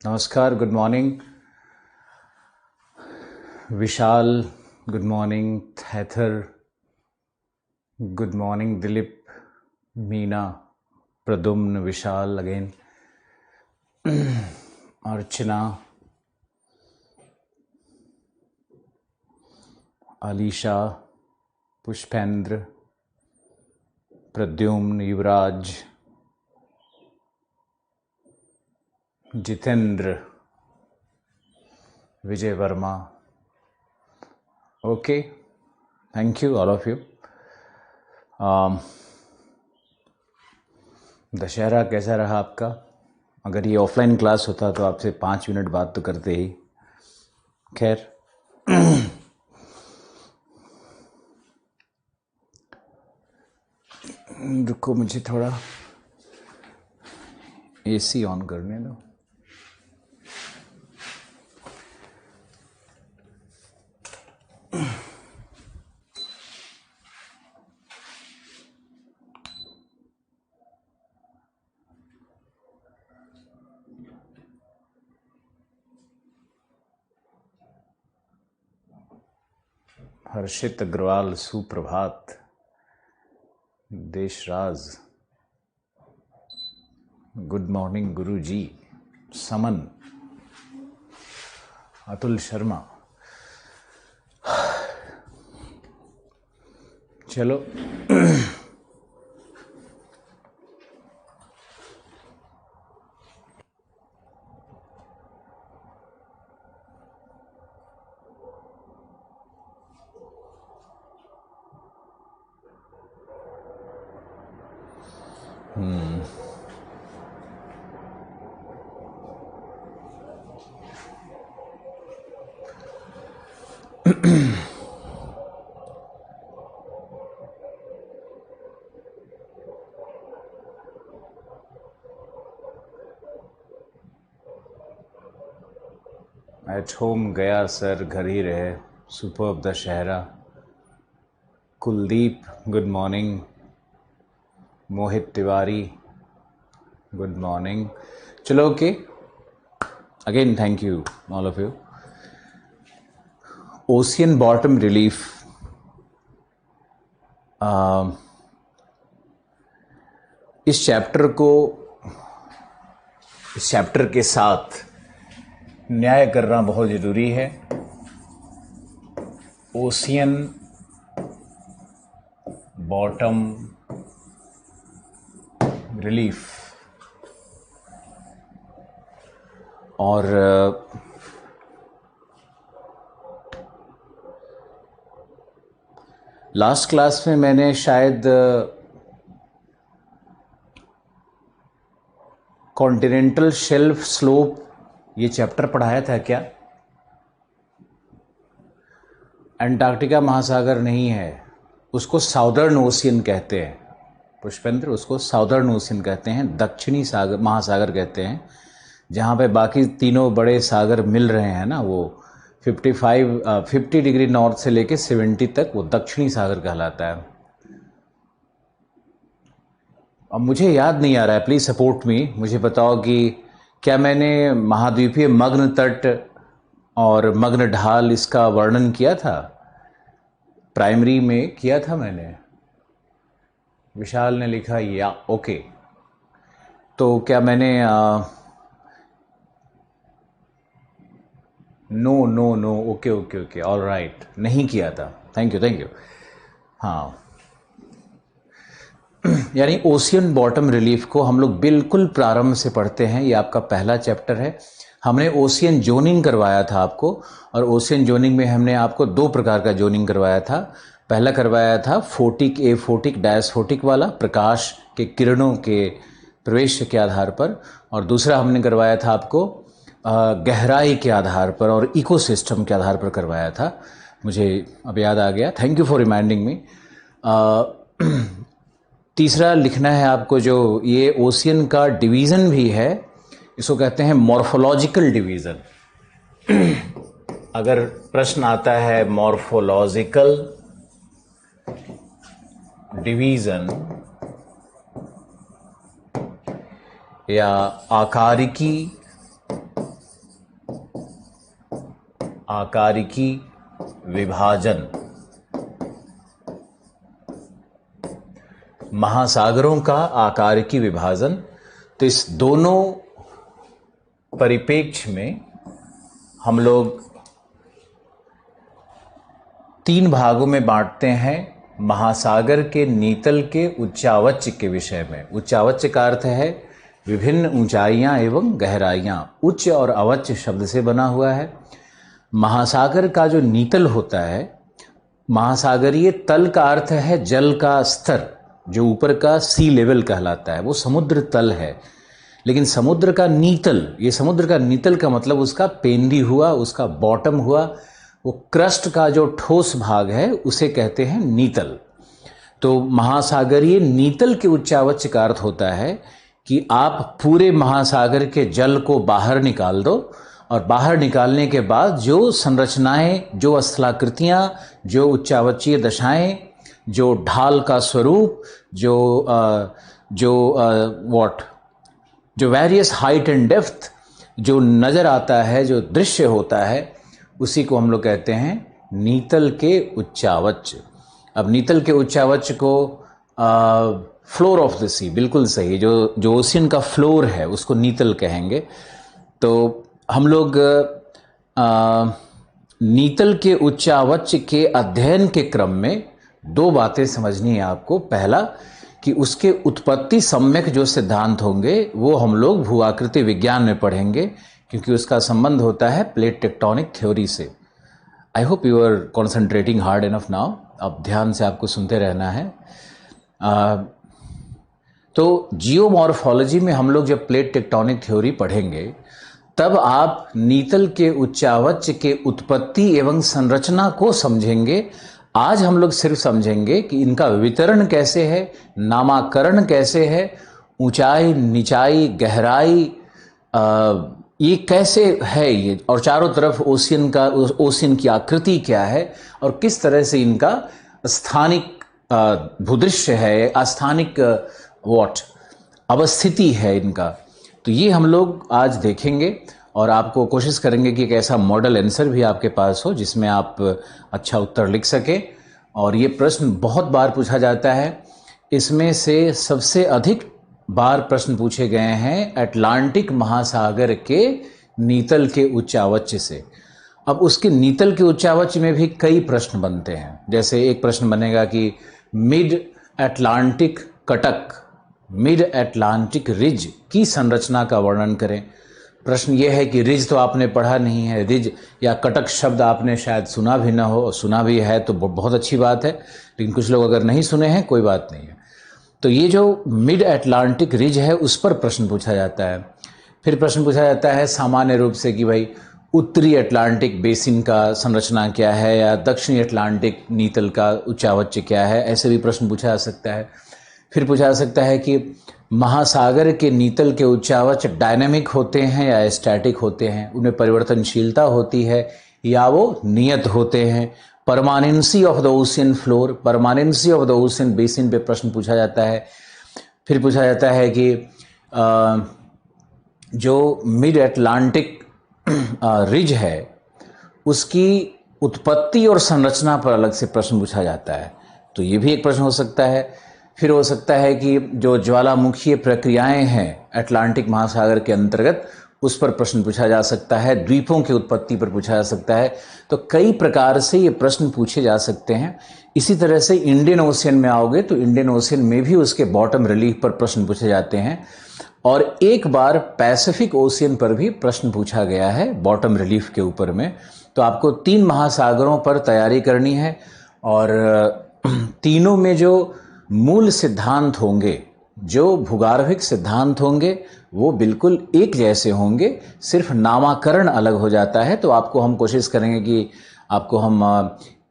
नमस्कार, good morning Vishal, good morning थैथर, good morning Dilip, Meena, Pradyumn, Vishal again, Archana, Alisha, Pushpendra, Pradyumn, Yuvraj, Jitendra, Vijay Verma. Okay, thank you all of you. Dussehra कैसा रहा आपका? अगर ये ऑफलाइन क्लास होता तो आपसे 5 मिनट बात तो करते ही. खैर, रुको मुझे थोड़ा एसी ऑन करने दो. हर्षित अग्रवाल, सुप्रभात. Deshraj, good morning Guruji. समन, अतुल शर्मा. चलो, एट होम गया सर, घर ही रहे. Superb Dussehra. Kuldeep, good morning. Mohit Tiwari, good morning. चलो, okay, again thank you all of you. Ocean bottom relief, इस चैप्टर के साथ न्याय करना बहुत जरूरी है. ओशियन बॉटम रिलीफ, और लास्ट क्लास में मैंने शायद कॉन्टिनेंटल शेल्फ स्लोप ये चैप्टर पढ़ाया था क्या? अंटार्कटिका महासागर नहीं है, उसको साउदर्न ओशियन कहते हैं. पुष्पेंद्र, उसको साउदर्न ओशियन कहते हैं, दक्षिणी सागर महासागर कहते हैं. जहाँ पे बाकी तीनों बड़े सागर मिल रहे हैं ना, वो 50 डिग्री नॉर्थ से लेके 70 तक, वो दक्षिणी सागर कहलाता है. अब मुझे याद नहीं आ रहा है, प्लीज़ सपोर्ट मी. मुझे बताओ कि क्या मैंने महाद्वीपीय मग्न तट और मग्न ढाल इसका वर्णन किया था? प्राइमरी में किया था मैंने. विशाल ने लिखा या ओके. तो क्या मैंने नो ओके ऑल राइट, नहीं किया था. Thank you. हाँ, यानी ओशियन बॉटम रिलीफ को हम लोग बिल्कुल प्रारंभ से पढ़ते हैं. ये आपका पहला चैप्टर है. हमने ओशियन जोनिंग करवाया था आपको, और ओशियन जोनिंग में हमने आपको 2 प्रकार का जोनिंग करवाया था. पहला करवाया था फोटिक, एफोटिक, डायस्फोटिक वाला, प्रकाश के किरणों के प्रवेश के आधार पर, और दूसरा हमने करवाया था आपको गहराई के आधार पर और इकोसिस्टम के आधार पर करवाया था. मुझे अब याद आ गया, thank you for reminding me. तीसरा लिखना है आपको, जो ये ओशियन का डिवीज़न भी है, इसको कहते हैं मॉर्फोलॉजिकल डिवीज़न. अगर प्रश्न आता है मॉर्फोलॉजिकल डिवीज़न या आकारिकी आकारिकी विभाजन, महासागरों का आकारिकी विभाजन। तो इस दोनों परिप्रेक्ष्य में हम लोग 3 भागों में बांटते हैं महासागर के नीतल के उच्चावच के विषय में। उच्चावच का अर्थ है विभिन्न ऊंचाइयां एवं गहराइयां। उच्च और अवच शब्द से बना हुआ है। महासागर का जो नीतल होता है, महासागरीय तल का अर्थ है जल का स्तर, जो ऊपर का सी लेवल कहलाता है, वो समुद्र तल है। लेकिन समुद्र का नीतल, ये समुद्र का नीतल का मतलब उसका पेंदी हुआ, उसका बॉटम हुआ, वो क्रस्ट का जो ठोस भाग है उसे कहते हैं नीतल। तो महासागरीय नीतल के उच्चावच का अर्थ होता है कि आप पूरे महासागर के जल को बाहर निकाल दो और बाहर निकालने के बाद जो संरचनाएं, जो स्थलाकृतियां, जो उच्चावचीय दशाएं, जो ढाल का स्वरूप, जो वेरियस हाइट एंड डेप्थ जो नजर आता है, जो दृश्य होता है, उसी को हम लोग कहते हैं नीतल के उच्चावच। अब नीतल के उच्चावच को फ्लोर ऑफ द सी, बिल्कुल सही, जो ओशियन का फ्लोर है उसको नीतल कहेंगे। तो हम लोग नीतल के उच्चावच के अध्ययन के क्रम में 2 बातें समझनी है आपको। पहला कि उसके उत्पत्ति सम्यक जो सिद्धांत होंगे वो हम लोग भूआकृति विज्ञान में पढ़ेंगे, क्योंकि उसका संबंध होता है प्लेट टेक्टोनिक थ्योरी से। I hope you are concentrating hard enough now. अब ध्यान से आपको सुनते रहना है। तो जियोमॉर्फोलॉजी में हम लोग जब प्लेट टेक्टोनिक थ्योरी पढ़ेंगे तब आप नीतल के उच्चावच के उत्पत्ति एवं संरचना को समझेंगे। आज हम लोग सिर्फ समझेंगे कि इनका वितरण कैसे है, नामाकरण कैसे है, ऊंचाई, निचाई, गहराई, ये कैसे है ये, और चारों तरफ ओशियन की आकृति क्या है और किस तरह से इनका स्थानिक भूदृश्य है, अस्थानिक अवस्थिति है इनका। तो ये हम लोग आज देखेंगे और आपको कोशिश करेंगे कि एक ऐसा मॉडल आंसर भी आपके पास हो जिसमें आप अच्छा उत्तर लिख सकें। और ये प्रश्न बहुत बार पूछा जाता है। इसमें से सबसे अधिक बार प्रश्न पूछे गए हैं अटलांटिक महासागर के नीतल के उच्चावच से। अब उसके नीतल के उच्चावच में भी कई प्रश्न बनते हैं। जैसे एक प्रश्न बनेगा कि mid Atlantic Cuttack, mid Atlantic ridge की संरचना का वर्णन करें। प्रश्न यह है कि रिज तो आपने पढ़ा नहीं है, रिज या कटक शब्द आपने शायद सुना भी ना हो, और सुना भी है तो बहुत अच्छी बात है, लेकिन कुछ लोग अगर नहीं सुने हैं कोई बात नहीं है। तो ये जो मिड अटलांटिक रिज है उस पर प्रश्न पूछा जाता है। फिर प्रश्न पूछा जाता है सामान्य रूप से कि भाई उत्तरी अटलांटिक बेसिन का संरचना क्या है या दक्षिणी अटलांटिक नीतल का उच्चावच क्या है, ऐसे भी प्रश्न पूछा जा सकता है। फिर पूछा जा सकता है कि महासागर के नीतल के उच्चावच डायनामिक होते हैं या स्टैटिक होते हैं, उनमें परिवर्तनशीलता होती है या वो नियत होते हैं। Permanency of the ocean floor, permanency of the ocean basin पे प्रश्न पूछा जाता है। फिर पूछा जाता है कि जो मिड अटलांटिक रिज है उसकी उत्पत्ति और संरचना पर अलग से प्रश्न पूछा जाता है, तो ये भी एक प्रश्न हो सकता है। फिर हो सकता है कि जो ज्वालामुखीय प्रक्रियाएं हैं अटलांटिक महासागर के अंतर्गत उस पर प्रश्न पूछा जा सकता है। द्वीपों की उत्पत्ति पर पूछा जा सकता है। तो कई प्रकार से ये प्रश्न पूछे जा सकते हैं। इसी तरह से इंडियन ओशियन में आओगे तो इंडियन ओशियन में भी उसके बॉटम रिलीफ पर प्रश्न पूछे जाते हैं। और एक बार पैसिफिक ओशियन पर भी प्रश्न पूछा गया है बॉटम रिलीफ के ऊपर में। तो आपको 3 महासागरों पर तैयारी करनी है और तीनों में जो मूल सिद्धांत होंगे, जो भूगर्भिक सिद्धांत होंगे, वो बिल्कुल एक जैसे होंगे, सिर्फ नामाकरण अलग हो जाता है। तो आपको हम कोशिश करेंगे कि आपको हम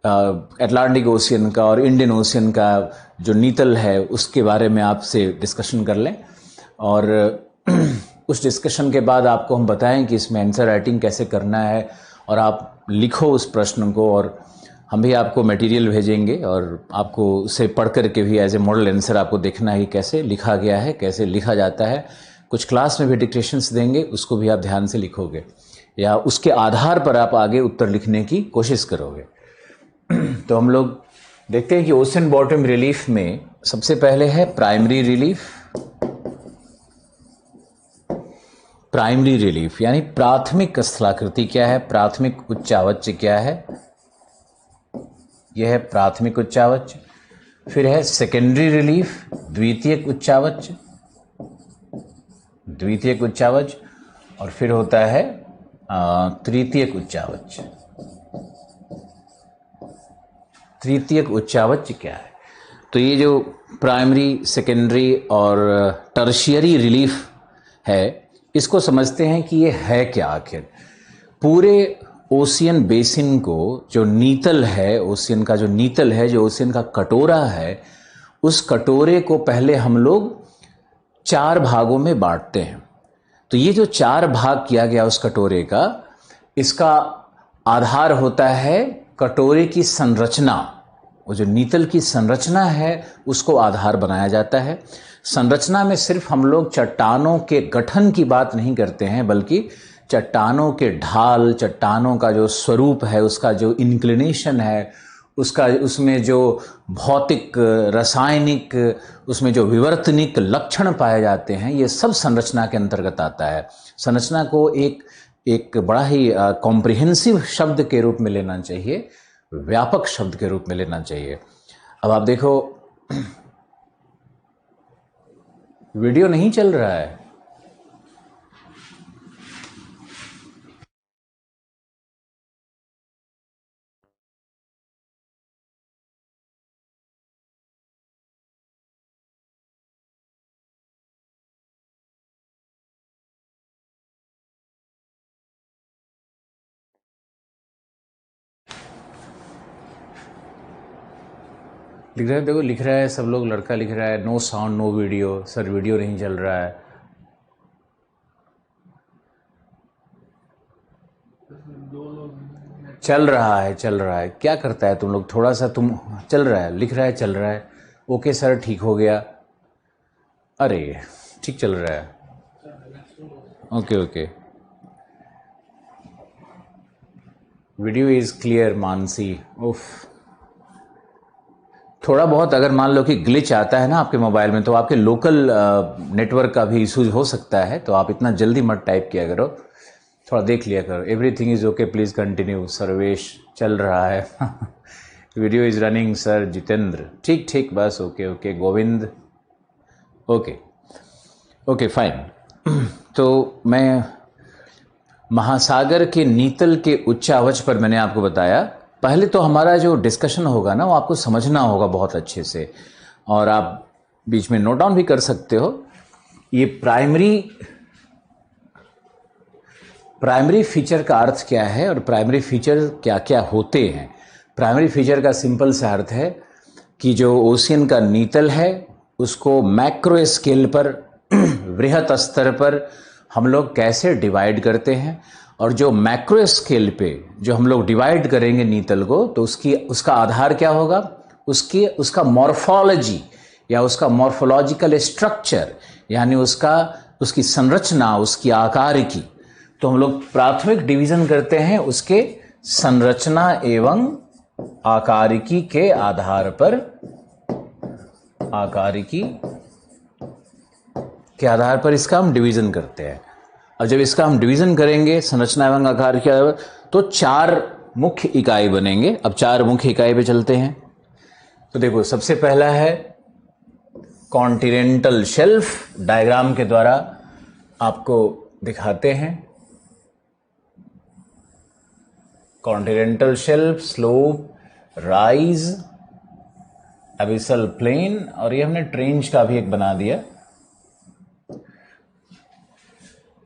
अटलांटिक ओशियन का और इंडियन ओशियन का जो नीतल है उसके बारे में आपसे डिस्कशन कर लें और उस डिस्कशन के बाद आपको हम बताएं कि इसमें आंसर राइटिंग कैसे करना है और आप लिखो उस प्रश्न को, और हम भी आपको मटेरियल भेजेंगे और आपको उसे पढ़ करके भी एज ए मॉडल आंसर आपको देखना है कैसे लिखा गया है, कैसे लिखा जाता है। कुछ क्लास में भी डिक्टेशंस देंगे, उसको भी आप ध्यान से लिखोगे। या उसके आधार पर आप आगे उत्तर लिखने की कोशिश करोगे। तो हम लोग देखते हैं कि ओशन बॉटम रिलीफ में सबसे पहले है प्राइमरी रिलीफ। प्राइमरी रिलीफ यानी प्राथमिक स्थलाकृति क्या है, प्राथमिक उच्चावच क्या है, यह है प्राथमिक उच्चावच। फिर है सेकेंडरी रिलीफ, द्वितीयक उच्चावच, द्वितीयक उच्चावच। और फिर होता है तृतीयक उच्चावच। तृतीयक उच्चावच क्या है? तो ये जो प्राइमरी, सेकेंडरी और टर्शियरी रिलीफ है, इसको समझते हैं कि ये है क्या आखिर। पूरे ओशियन बेसिन को जो नीतल है, ओशियन का जो नीतल है, जो ओशियन का कटोरा है, उस कटोरे को पहले हम लोग 4 भागों में बांटते हैं। तो ये जो 4 भाग किया गया उस कटोरे का, इसका आधार होता है कटोरे की संरचना। वो जो नीतल की संरचना है उसको आधार बनाया जाता है। संरचना में सिर्फ हम लोग चट्टानों के गठन की बात नहीं करते हैं, बल्कि चट्टानों के ढाल, चट्टानों का जो स्वरूप है, उसका जो इंक्लिनेशन है, उसका उसमें जो भौतिक, रासायनिक, उसमें जो विवर्तनिक लक्षण पाए जाते हैं, ये सब संरचना के अंतर्गत आता है। संरचना को एक बड़ा ही कॉम्प्रिहेंसिव शब्द के रूप में लेना चाहिए, व्यापक शब्द के रूप में लेना चाहिए। अब आप देखो, वीडियो नहीं चल रहा है। लिख रहा है, देखो लिख रहा है सब लोग, लड़का लिख रहा है no sound no video. Sir video नहीं चल रहा है। चल रहा है, चल रहा है। क्या करता है तुम लोग, थोड़ा सा तुम, चल रहा है, लिख रहा है चल रहा है। ओके सर, ठीक हो गया। अरे ठीक चल रहा है। Okay okay, video is clear Mansi. उफ, थोड़ा बहुत अगर मान लो कि ग्लिच आता है ना आपके मोबाइल में, तो आपके लोकल नेटवर्क का भी इशू हो सकता है। तो आप इतना जल्दी मत टाइप किया करो, थोड़ा देख लिया करो। Everything is okay, please continue. Sarvesh चल रहा है। Video is running sir. Jitendra ठीक ठीक, बस okay okay. Govind okay okay fine. तो मैं महासागर के नीतल के उच्चावच पर मैंने आपको बताया। पहले तो हमारा जो डिस्कशन होगा ना, वो आपको समझना होगा बहुत अच्छे से, और आप बीच में नोट डाउन भी कर सकते हो। ये प्राइमरी फीचर का अर्थ क्या है और प्राइमरी फीचर क्या क्या होते हैं। प्राइमरी फीचर का सिंपल सा अर्थ है कि जो ओशियन का नीतल है, उसको मैक्रो स्केल पर, वृहत स्तर पर हम लोग कैसे डिवाइड करते हैं। और जो मैक्रो स्केल पे जो हम लोग डिवाइड करेंगे नीतल को, तो उसका आधार क्या होगा, उसका मॉर्फोलॉजी या उसका मॉर्फोलॉजिकल स्ट्रक्चर, यानी उसकी संरचना, उसकी आकार की। तो हम लोग प्राथमिक डिवीजन करते हैं उसके संरचना एवं आकारिकी के आधार पर, आकारिकी के आधार पर इसका हम डिवीजन करते हैं। और जब इसका हम डिवीजन करेंगे संरचना एवं आकार के आधार पर, तो 4 मुख्य इकाई बनेंगे। अब 4 मुख्य इकाई पे चलते हैं। तो देखो, सबसे पहला है कॉन्टिनेंटल शेल्फ। डायग्राम के द्वारा आपको दिखाते हैं। Continental shelf, slope, rise, abyssal plain, और ये हमने ट्रेंच का भी एक बना दिया।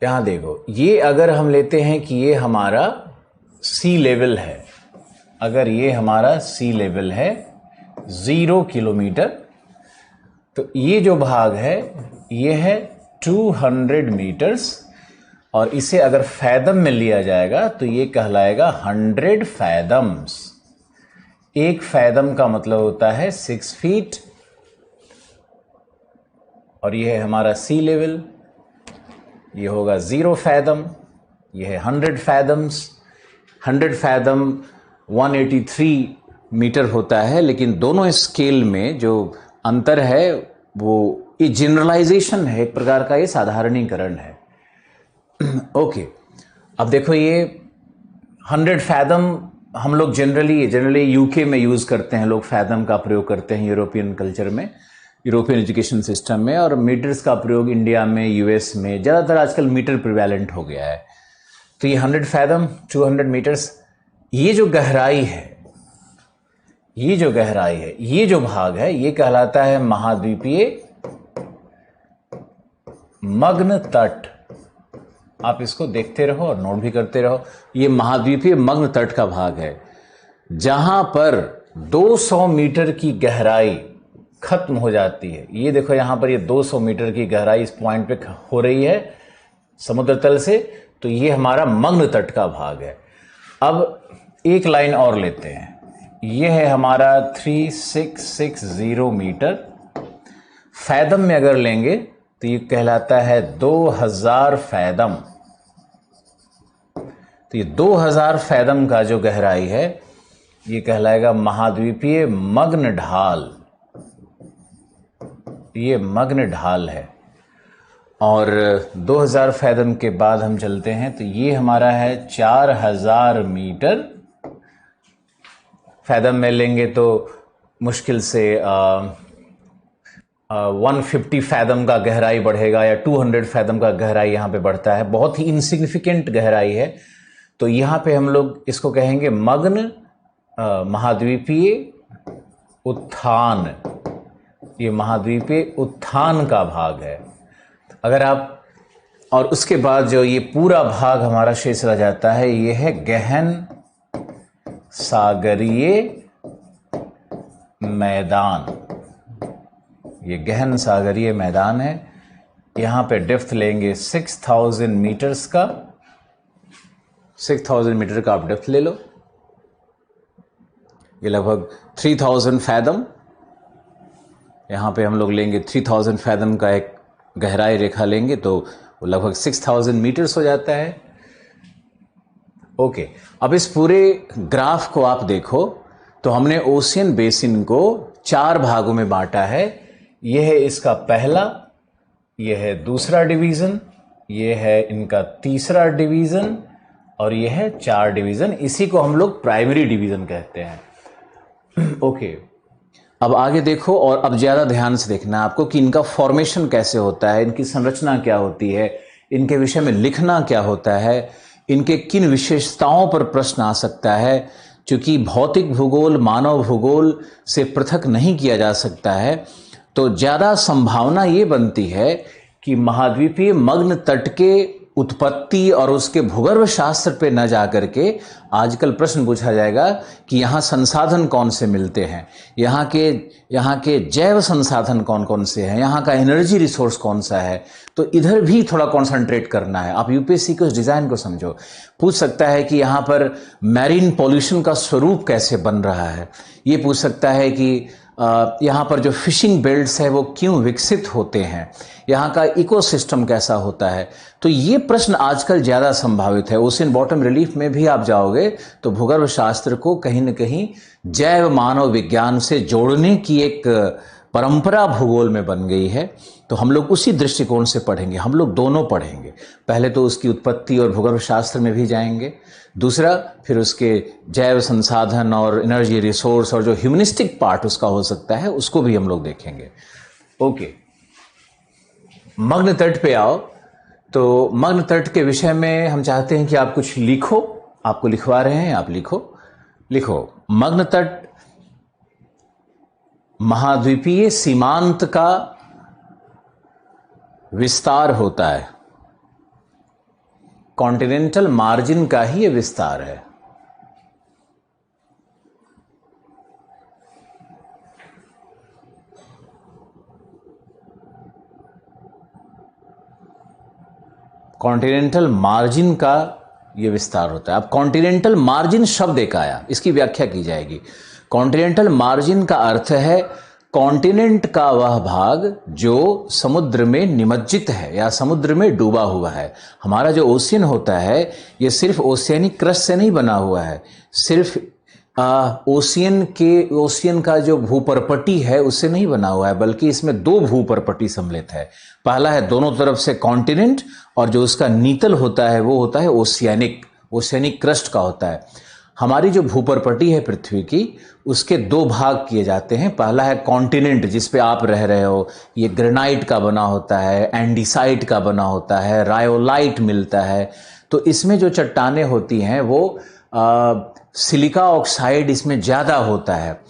यहां देखो, ये अगर हम लेते हैं कि ये हमारा सी लेवल है, अगर ये हमारा सी लेवल है 0 किलोमीटर, तो ये जो भाग है ये है 200 मीटर्स, और इसे अगर फैदम में लिया जाएगा तो ये कहलाएगा 100 फैदम्स। 1 फैदम का मतलब होता है 6 फीट, और ये है हमारा सी लेवल, ये होगा 0 फैदम। ये है 100 फैदम्स। 100 फैदम 183 मीटर होता है, लेकिन दोनों स्केल में जो अंतर है वो ये जनरलाइजेशन है, एक प्रकार का ये साधारणीकरण है। ओके, अब देखो ये 100 फैदम हम लोग जनरली यूके में यूज़ करते हैं, लोग फैदम का प्रयोग करते हैं यूरोपियन कल्चर में, यूरोपियन एजुकेशन सिस्टम में, और मीटर्स का प्रयोग इंडिया में, यूएस में ज़्यादातर आजकल मीटर प्रिवेलेंट हो गया है। तो ये 100 फैदम 200 मीटर्स, ये जो गहराई है, ये जो भाग है, ये कहलाता है महाद्वीपीय मग्न तट। आप इसको देखते रहो और नोट भी करते रहो। ये महाद्वीपीय मग्न तट का भाग है, जहां पर 200 मीटर की गहराई खत्म हो जाती है। ये देखो यहां पर ये 200 मीटर की गहराई इस पॉइंट पे हो रही है समुद्र तल से, तो ये हमारा मग्न तट का भाग है। अब एक लाइन और लेते हैं, ये है हमारा 3660 मीटर। फैदम में अगर लेंगे तो ये कहलाता है 2000 फैदम। तो ये 2000 फैदम का जो गहराई है, ये कहलाएगा महाद्वीपीय मग्न ढाल। ये मग्न ढाल है। और 2000 फैदम के बाद हम चलते हैं तो ये हमारा है 4000 मीटर। फैदम में लेंगे तो मुश्किल से 150 फैदम का गहराई बढ़ेगा, या 200 फैदम का गहराई यहाँ पे बढ़ता है। बहुत ही इनसिग्निफिकेंट गहराई है। तो यहाँ पे हम लोग इसको कहेंगे मग्न महाद्वीपीय उत्थान। ये महाद्वीपीय उत्थान का भाग है। अगर आप, और उसके बाद जो ये पूरा भाग हमारा शेष रह जाता है, ये है गहन सागरीय मैदान। ये गहन सागरीय मैदान है। यहां पे डेप्थ लेंगे 6000 मीटर्स का। 6000 मीटर का आप डेप्थ ले लो। ये लगभग 3000 फैदम। यहां पे हम लोग लेंगे 3000 फैदम का एक गहराई रेखा लेंगे तो वो लगभग 6000 मीटर्स हो जाता है। ओके, अब इस पूरे ग्राफ को आप देखो तो हमने ओशियन बेसिन को 4 भागों में बांटा है। यह है इसका पहला, यह है दूसरा डिवीजन, यह है इनका तीसरा डिवीजन, और यह है 4 डिवीजन। इसी को हम लोग प्राइमरी डिवीजन कहते हैं। ओके, अब आगे देखो, और अब ज्यादा ध्यान से देखना आपको कि इनका फॉर्मेशन कैसे होता है, इनकी संरचना क्या होती है, इनके विषय में लिखना क्या होता है, इनके किन विशेषताओं पर प्रश्न आ सकता है। क्योंकि भौतिक भूगोल मानव भूगोल से पृथक नहीं किया जा सकता है, तो ज्यादा संभावना ये बनती है कि महाद्वीपीय मग्न तट के उत्पत्ति और उसके भूगर्भ शास्त्र पे न जाकर के आजकल प्रश्न पूछा जाएगा कि यहाँ संसाधन कौन से मिलते हैं, यहाँ के जैव संसाधन कौन कौन से हैं, यहाँ का एनर्जी रिसोर्स कौन सा है। तो इधर भी थोड़ा कॉन्सेंट्रेट करना है। आप यूपीएससी के उस डिजाइन को समझो। पूछ सकता है कि यहाँ पर मैरीन पॉल्यूशन का स्वरूप कैसे बन रहा है। ये पूछ सकता है कि यहाँ पर जो फिशिंग बेल्ट्स है वो क्यों विकसित होते हैं, यहाँ का इकोसिस्टम कैसा होता है। तो ये प्रश्न आजकल ज़्यादा संभावित है। ओशियन बॉटम रिलीफ में भी आप जाओगे तो भूगर्भ शास्त्र को कहीं न कहीं जैव मानव विज्ञान से जोड़ने की एक परंपरा भूगोल में बन गई है। तो हम लोग उसी दृष्टिकोण से पढ़ेंगे। हम लोग दोनों पढ़ेंगे। पहले तो उसकी उत्पत्ति और भूगर्भ शास्त्र में भी जाएंगे, दूसरा फिर उसके जैव संसाधन और एनर्जी रिसोर्स और जो ह्यूमनिस्टिक पार्ट उसका हो सकता है उसको भी हम लोग देखेंगे। ओके, मग्न तट पे आओ। तो मग्न तट के विषय में हम चाहते हैं कि आप कुछ लिखो। आपको लिखवा रहे हैं, आप लिखो। मग्न तट महाद्वीपीय सीमांत का विस्तार होता है। कॉन्टिनेंटल मार्जिन का ही यह विस्तार है। कॉन्टिनेंटल मार्जिन का यह विस्तार होता है। अब कॉन्टिनेंटल मार्जिन शब्द एक आया, इसकी व्याख्या की जाएगी। कॉन्टिनेंटल मार्जिन का अर्थ है कॉन्टिनेंट का वह भाग जो समुद्र में निमज्जित है या समुद्र में डूबा हुआ है। हमारा जो ओशियन होता है ये सिर्फ ओशियनिक क्रस्ट से नहीं बना हुआ है, सिर्फ ओशियन का जो भूपर्पटी है उससे नहीं बना हुआ है, बल्कि इसमें दो भूपर्पटी सम्मिलित है। पहला है दोनों तरफ से कॉन्टिनेंट, और जो उसका नीतल होता है वो होता है ओशियनिक क्रस्ट का होता है। हमारी जो भूपर्पटी है पृथ्वी की, उसके दो भाग किए जाते हैं। पहला है कॉन्टिनेंट जिस पे आप रह रहे हो, ये ग्रेनाइट का बना होता है, एंडीसाइट का बना होता है, रायोलाइट मिलता है। तो इसमें जो चट्टानें होती हैं वो सिलिका ऑक्साइड इसमें ज़्यादा होता है।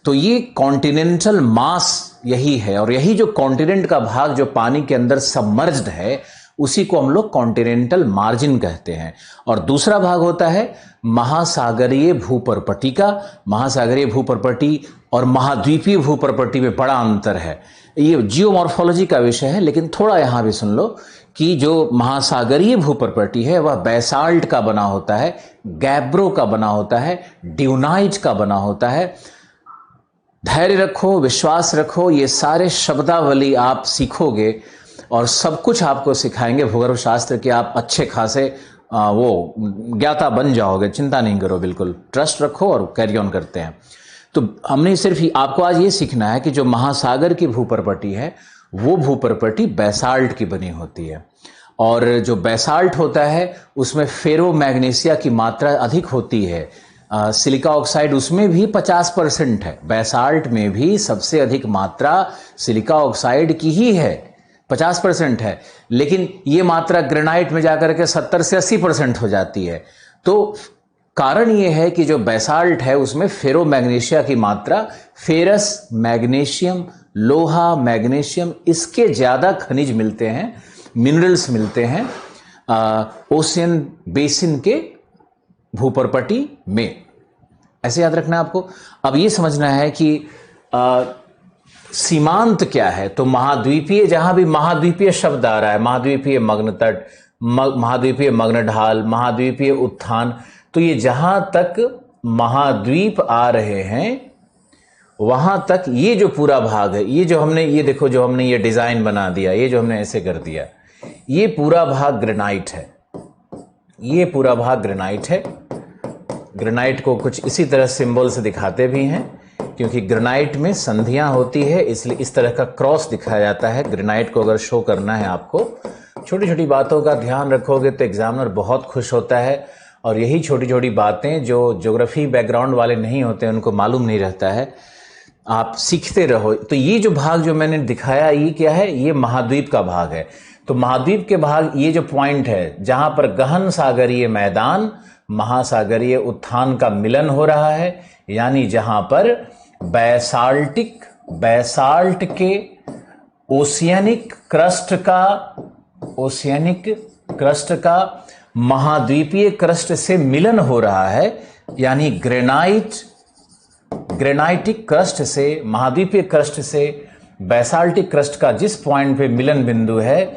तो ये कॉन्टिनेंटल मास यही है, और यही जो कॉन्टिनेंट का भाग जो पानी के अंदर सबमर्ज्ड है उसी को हम लोग कॉन्टिनेंटल मार्जिन कहते हैं। और दूसरा भाग होता है महासागरीय भूपर्पटी का। महासागरीय भूपर्पटी और महाद्वीपीय भूपर्पटी में बड़ा अंतर है। ये जियोमॉर्फोलॉजी का विषय है, लेकिन थोड़ा यहां भी सुन लो कि जो महासागरीय भूपर्पटी है वह बेसाल्ट का बना होता है, गैब्रो का बना होता है, ड्यूनाइट का बना होता है। धैर्य रखो, विश्वास रखो, ये सारे शब्दावली आप सीखोगे और सब कुछ आपको सिखाएंगे भूगर्भ शास्त्र के। आप अच्छे खासे वो ज्ञाता बन जाओगे, चिंता नहीं करो, बिल्कुल ट्रस्ट रखो और कैरी ऑन करते हैं। तो हमने सिर्फ आपको आज ये सीखना है कि जो महासागर की भूपर्पटी है वो भूपर्पटी बेसाल्ट की बनी होती है, और जो बेसाल्ट होता है उसमें फेरोमैग्नीशिया की मात्रा अधिक होती है। सिलिका ऑक्साइड उसमें भी 50% है, बेसाल्ट में भी सबसे अधिक मात्रा सिलिका ऑक्साइड की ही है, 50% है। लेकिन ये मात्रा ग्रेनाइट में जाकर के 70 से 80% हो जाती है। तो कारण ये है कि जो बेसाल्ट है उसमें फेरोमैग्नीशिया की मात्रा, फेरस, मैग्नीशियम, लोहा, मैग्नीशियम, इसके ज्यादा खनिज मिलते हैं, मिनरल्स मिलते हैं ओशियन बेसिन के भूपर्पटी में। ऐसे याद रखना है आपको। अब ये समझना है कि सीमांत क्या है। तो महाद्वीपीय, जहां भी महाद्वीपीय शब्द आ रहा है, महाद्वीपीय मग्न तट, महाद्वीपीय मग्न ढाल, महाद्वीपीय उत्थान, तो ये जहां तक महाद्वीप आ रहे हैं वहां तक ये जो पूरा भाग है, ये जो हमने, ये देखो जो हमने ये डिजाइन बना दिया, ये जो हमने ऐसे कर दिया, ये पूरा भाग ग्रेनाइट है। ये पूरा भाग ग्रेनाइट है। ग्रेनाइट को कुछ इसी तरह सिंबल से दिखाते भी हैं, क्योंकि ग्रेनाइट में संधियां होती है, इसलिए इस तरह का क्रॉस दिखाया जाता है। ग्रेनाइट को अगर शो करना है आपको, छोटी छोटी बातों का ध्यान रखोगे तो एग्जामिनर बहुत खुश होता है। और यही छोटी छोटी बातें जो ज्योग्राफी बैकग्राउंड वाले नहीं होते उनको मालूम नहीं रहता है, आप सीखते रहो। तो ये जो भाग जो मैंने दिखाया, ये क्या है? ये महाद्वीप का भाग है। तो महाद्वीप के भाग, ये जो पॉइंट है जहां पर गहन सागरीय मैदान महासागरीय उत्थान का मिलन हो रहा है, यानी जहां पर बेसाल्ट के ओशियनिक क्रस्ट का महाद्वीपीय क्रस्ट से मिलन हो रहा है, यानी ग्रेनाइटिक क्रस्ट से, महाद्वीपीय क्रस्ट से बेसाल्टिक क्रस्ट का जिस पॉइंट पे मिलन बिंदु है,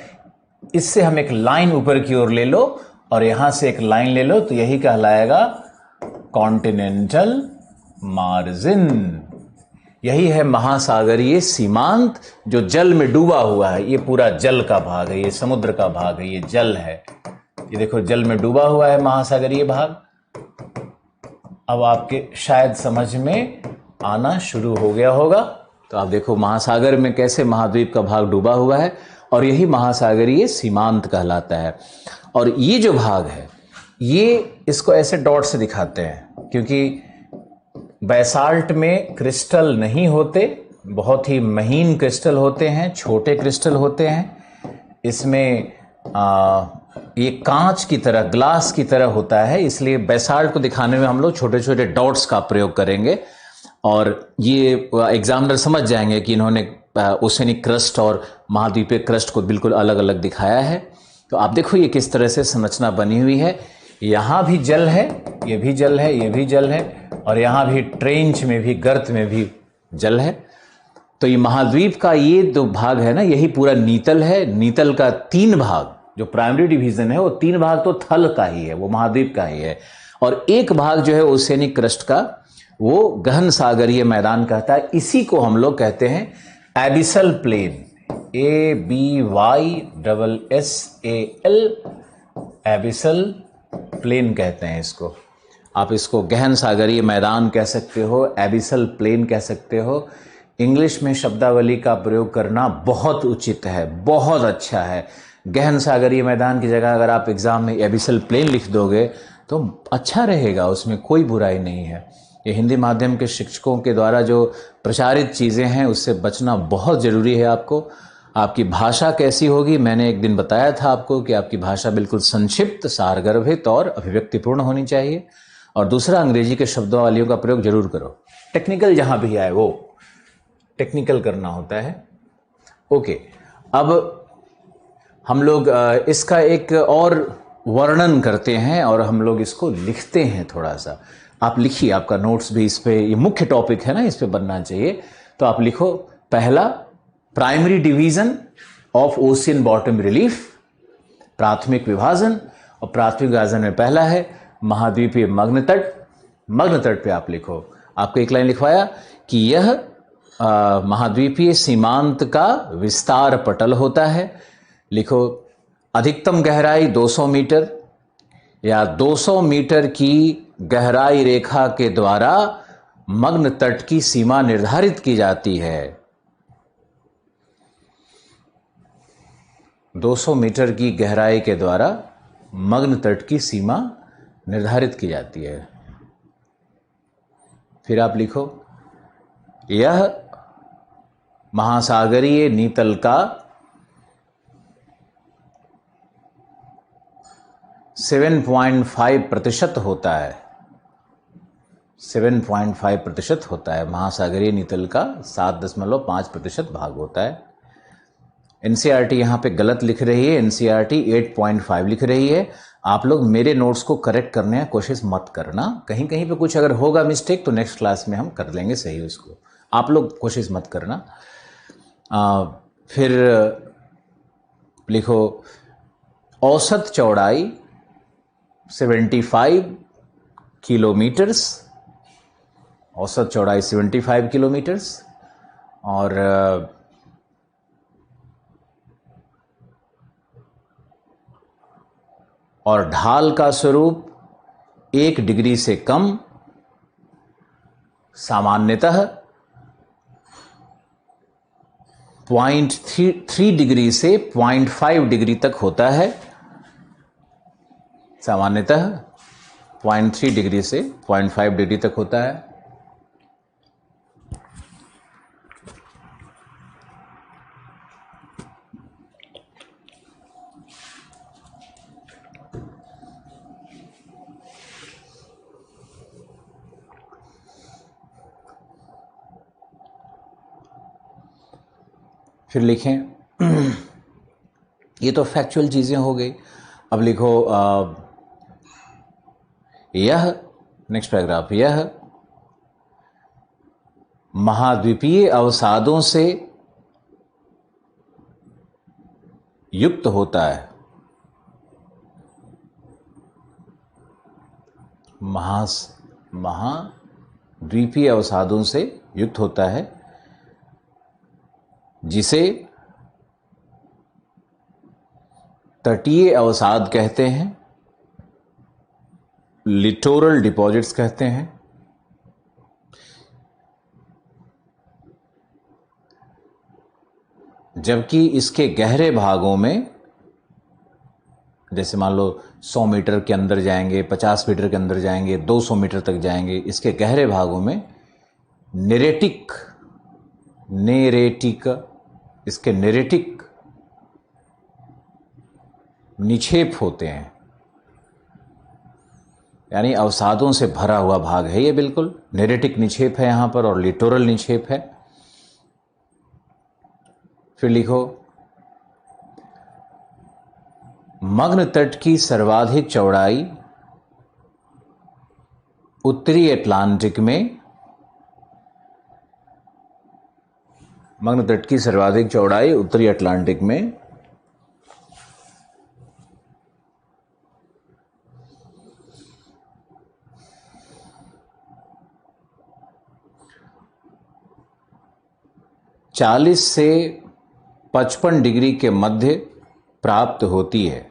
इससे हम एक लाइन ऊपर की ओर ले लो और यहां से एक लाइन ले लो, तो यही कहलाएगा कॉन्टिनेंटल मार्जिन। यही है महासागरीय सीमांत जो जल में डूबा हुआ है। ये पूरा जल का भाग है, ये समुद्र का भाग है, ये जल है। ये देखो जल में डूबा हुआ है महासागरीय भाग। अब आपके शायद समझ में आना शुरू हो गया होगा। तो आप देखो महासागर में कैसे महाद्वीप का भाग डूबा हुआ है, और यही महासागरीय सीमांत कहलाता है। और ये जो भाग है, ये इसको ऐसे डॉट से दिखाते हैं, क्योंकि बेसाल्ट में क्रिस्टल नहीं होते, बहुत ही महीन क्रिस्टल होते हैं, छोटे क्रिस्टल होते हैं। इसमें ये कांच की तरह, ग्लास की तरह होता है, इसलिए बेसाल्ट को दिखाने में हम लोग छोटे छोटे डॉट्स का प्रयोग करेंगे। और ये एग्जामिनर समझ जाएंगे कि इन्होंने ओशियनिक क्रस्ट और महाद्वीपीय क्रस्ट को बिल्कुल अलग अलग दिखाया है। तो आप देखो ये किस तरह से संरचना बनी हुई है। यहां भी जल है, ये भी जल है, ये भी जल है, और यहां भी ट्रेंच में भी, गर्त में भी जल है। तो ये महाद्वीप का ये जो भाग है ना, यही पूरा नीतल है। नीतल का 3 भाग जो प्राइमरी डिवीजन है, वो 3 भाग तो थल का ही है, वो महाद्वीप का ही है। और एक भाग जो है ओशियनिक क्रस्ट का, वो गहन सागरीय मैदान कहता है। इसी को हम लोग कहते हैं abyssal plain, ABYSSAL, abyssal plain कहते हैं इसको। आप इसको गहन सागरीय मैदान कह सकते हो, एबिसल प्लेन कह सकते हो। इंग्लिश में शब्दावली का प्रयोग करना बहुत उचित है, बहुत अच्छा है। गहन सागरीय मैदान की जगह अगर आप एग्जाम में एबिसल प्लेन लिख दोगे तो अच्छा रहेगा, उसमें कोई बुराई नहीं है। ये हिंदी माध्यम के शिक्षकों के द्वारा जो प्रचारित चीज़ें हैं उससे बचना बहुत ज़रूरी है आपको। आपकी भाषा कैसी होगी, मैंने एक दिन बताया था आपको कि आपकी भाषा बिल्कुल संक्षिप्त, सारगर्भित और अभिव्यक्तिपूर्ण होनी चाहिए। और दूसरा, अंग्रेजी के शब्दावलियों का प्रयोग जरूर करो। टेक्निकल जहां भी आए वो टेक्निकल करना होता है। ओके, अब हम लोग इसका एक और वर्णन करते हैं और हम लोग इसको लिखते हैं थोड़ा सा। आप लिखिए, आपका नोट्स भी इस पे, ये मुख्य टॉपिक है ना, इस पे बनना चाहिए। तो आप लिखो, पहला, primary division of ocean bottom relief, प्राथमिक विभाजन। और प्राथमिक विभाजन में पहला है महाद्वीपीय मग्न तट। मग्न तट पे आप लिखो, आपको एक लाइन लिखवाया कि यह महाद्वीपीय सीमांत का विस्तार पटल होता है। लिखो, अधिकतम गहराई 200 मीटर या 200 मीटर की गहराई रेखा के द्वारा मग्न तट की सीमा निर्धारित की जाती है। 200 मीटर की गहराई के द्वारा मग्न तट की सीमा निर्धारित की जाती है। फिर आप लिखो, यह महासागरीय नीतल का 7.5% होता है। 7.5% होता है महासागरीय नीतल का 7.5% भाग होता है। एनसीईआरटी यहां पे गलत लिख रही है, एनसीईआरटी 8.5 लिख रही है। आप लोग मेरे नोट्स को करेक्ट करने की कोशिश मत करना, कहीं कहीं पे कुछ अगर होगा मिस्टेक तो नेक्स्ट क्लास में हम कर लेंगे सही उसको, आप लोग कोशिश मत करना। फिर लिखो, औसत चौड़ाई 75 किलोमीटर्स, औसत चौड़ाई 75 किलोमीटर्स। और ढाल का स्वरूप 1 डिग्री से कम, सामान्यतः 0.3 डिग्री से 0.5 डिग्री तक होता है। सामान्यतः 0.3 डिग्री से 0.5 डिग्री तक होता है। फिर लिखें, ये तो फैक्चुअल चीजें हो गई। अब लिखो, यह, नेक्स्ट पैराग्राफ, यह महाद्वीपीय अवसादों से युक्त होता है। महाद्वीपीय अवसादों से युक्त होता है, जिसे तटीय अवसाद कहते हैं, लिटोरल डिपॉजिट्स कहते हैं। जबकि इसके गहरे भागों में, जैसे मान लो 100 मीटर के अंदर जाएंगे, 50 मीटर के अंदर जाएंगे, 200 मीटर तक जाएंगे, इसके गहरे भागों में नेरेटिक इसके नेरेटिक निक्षेप होते हैं। यानी अवसादों से भरा हुआ भाग है ये, बिल्कुल नेरेटिक निक्षेप है यहां पर और लिटोरल निक्षेप है। फिर लिखो, मग्न तट की सर्वाधिक चौड़ाई उत्तरी अटलांटिक में, मग्न तट की सर्वाधिक चौड़ाई उत्तरी अटलांटिक में 40 से 55 डिग्री के मध्य प्राप्त होती है।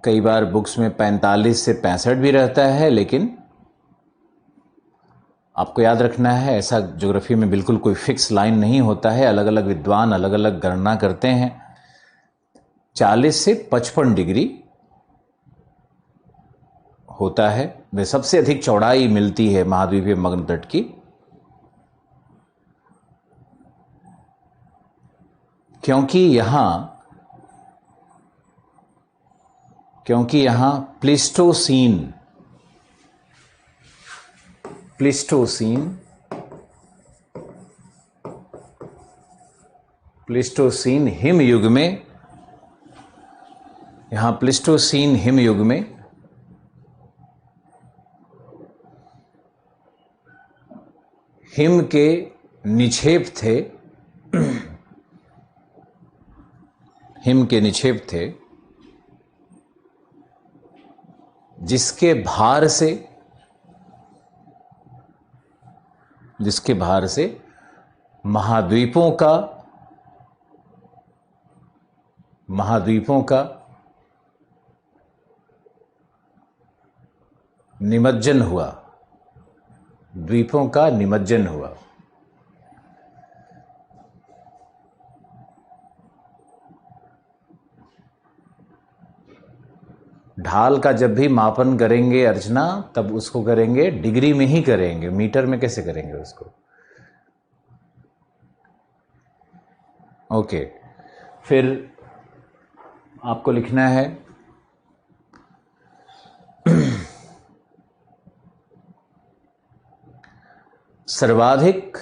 कई बार बुक्स में 45 से 65 भी रहता है, लेकिन आपको याद रखना है ऐसा ज्योग्राफी में बिल्कुल कोई फिक्स लाइन नहीं होता है, अलग अलग विद्वान अलग अलग गणना करते हैं। 40 से 55 डिग्री होता है, वे सबसे अधिक चौड़ाई मिलती है महाद्वीपीय मग्न तट की, क्योंकि यहां प्लीस्टोसीन हिमयुग में हिम के निक्षेप थे जिसके भार से महाद्वीपों का निमज्जन हुआ, द्वीपों का निमज्जन हुआ। ढाल का जब भी मापन करेंगे अर्चना, तब उसको करेंगे डिग्री में ही करेंगे, मीटर में कैसे करेंगे उसको। ओके, फिर आपको लिखना है सर्वाधिक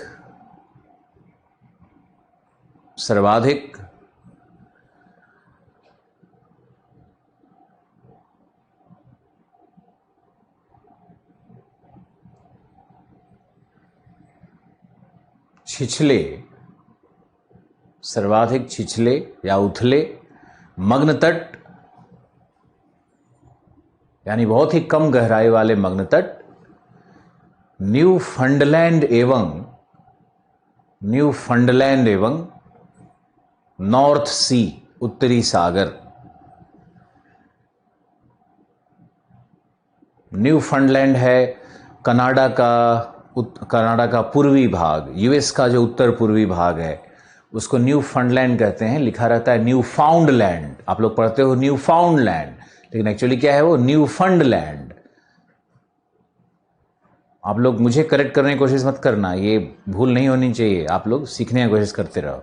छिछले या उथले मग्न तट, यानी बहुत ही कम गहराई वाले मग्न तट न्यूफंडलैंड एवं नॉर्थ सी, उत्तरी सागर। न्यूफंडलैंड है कनाडा का पूर्वी भाग, यूएस का जो उत्तर पूर्वी भाग है उसको न्यूफंडलैंड कहते हैं। लिखा रहता है न्यूफाउंडलैंड, आप लोग पढ़ते हो न्यूफाउंडलैंड, लेकिन एक्चुअली क्या है वो न्यूफंडलैंड। आप लोग मुझे करेक्ट करने की कोशिश मत करना, ये भूल नहीं होनी चाहिए, आप लोग सीखने की कोशिश करते रहो।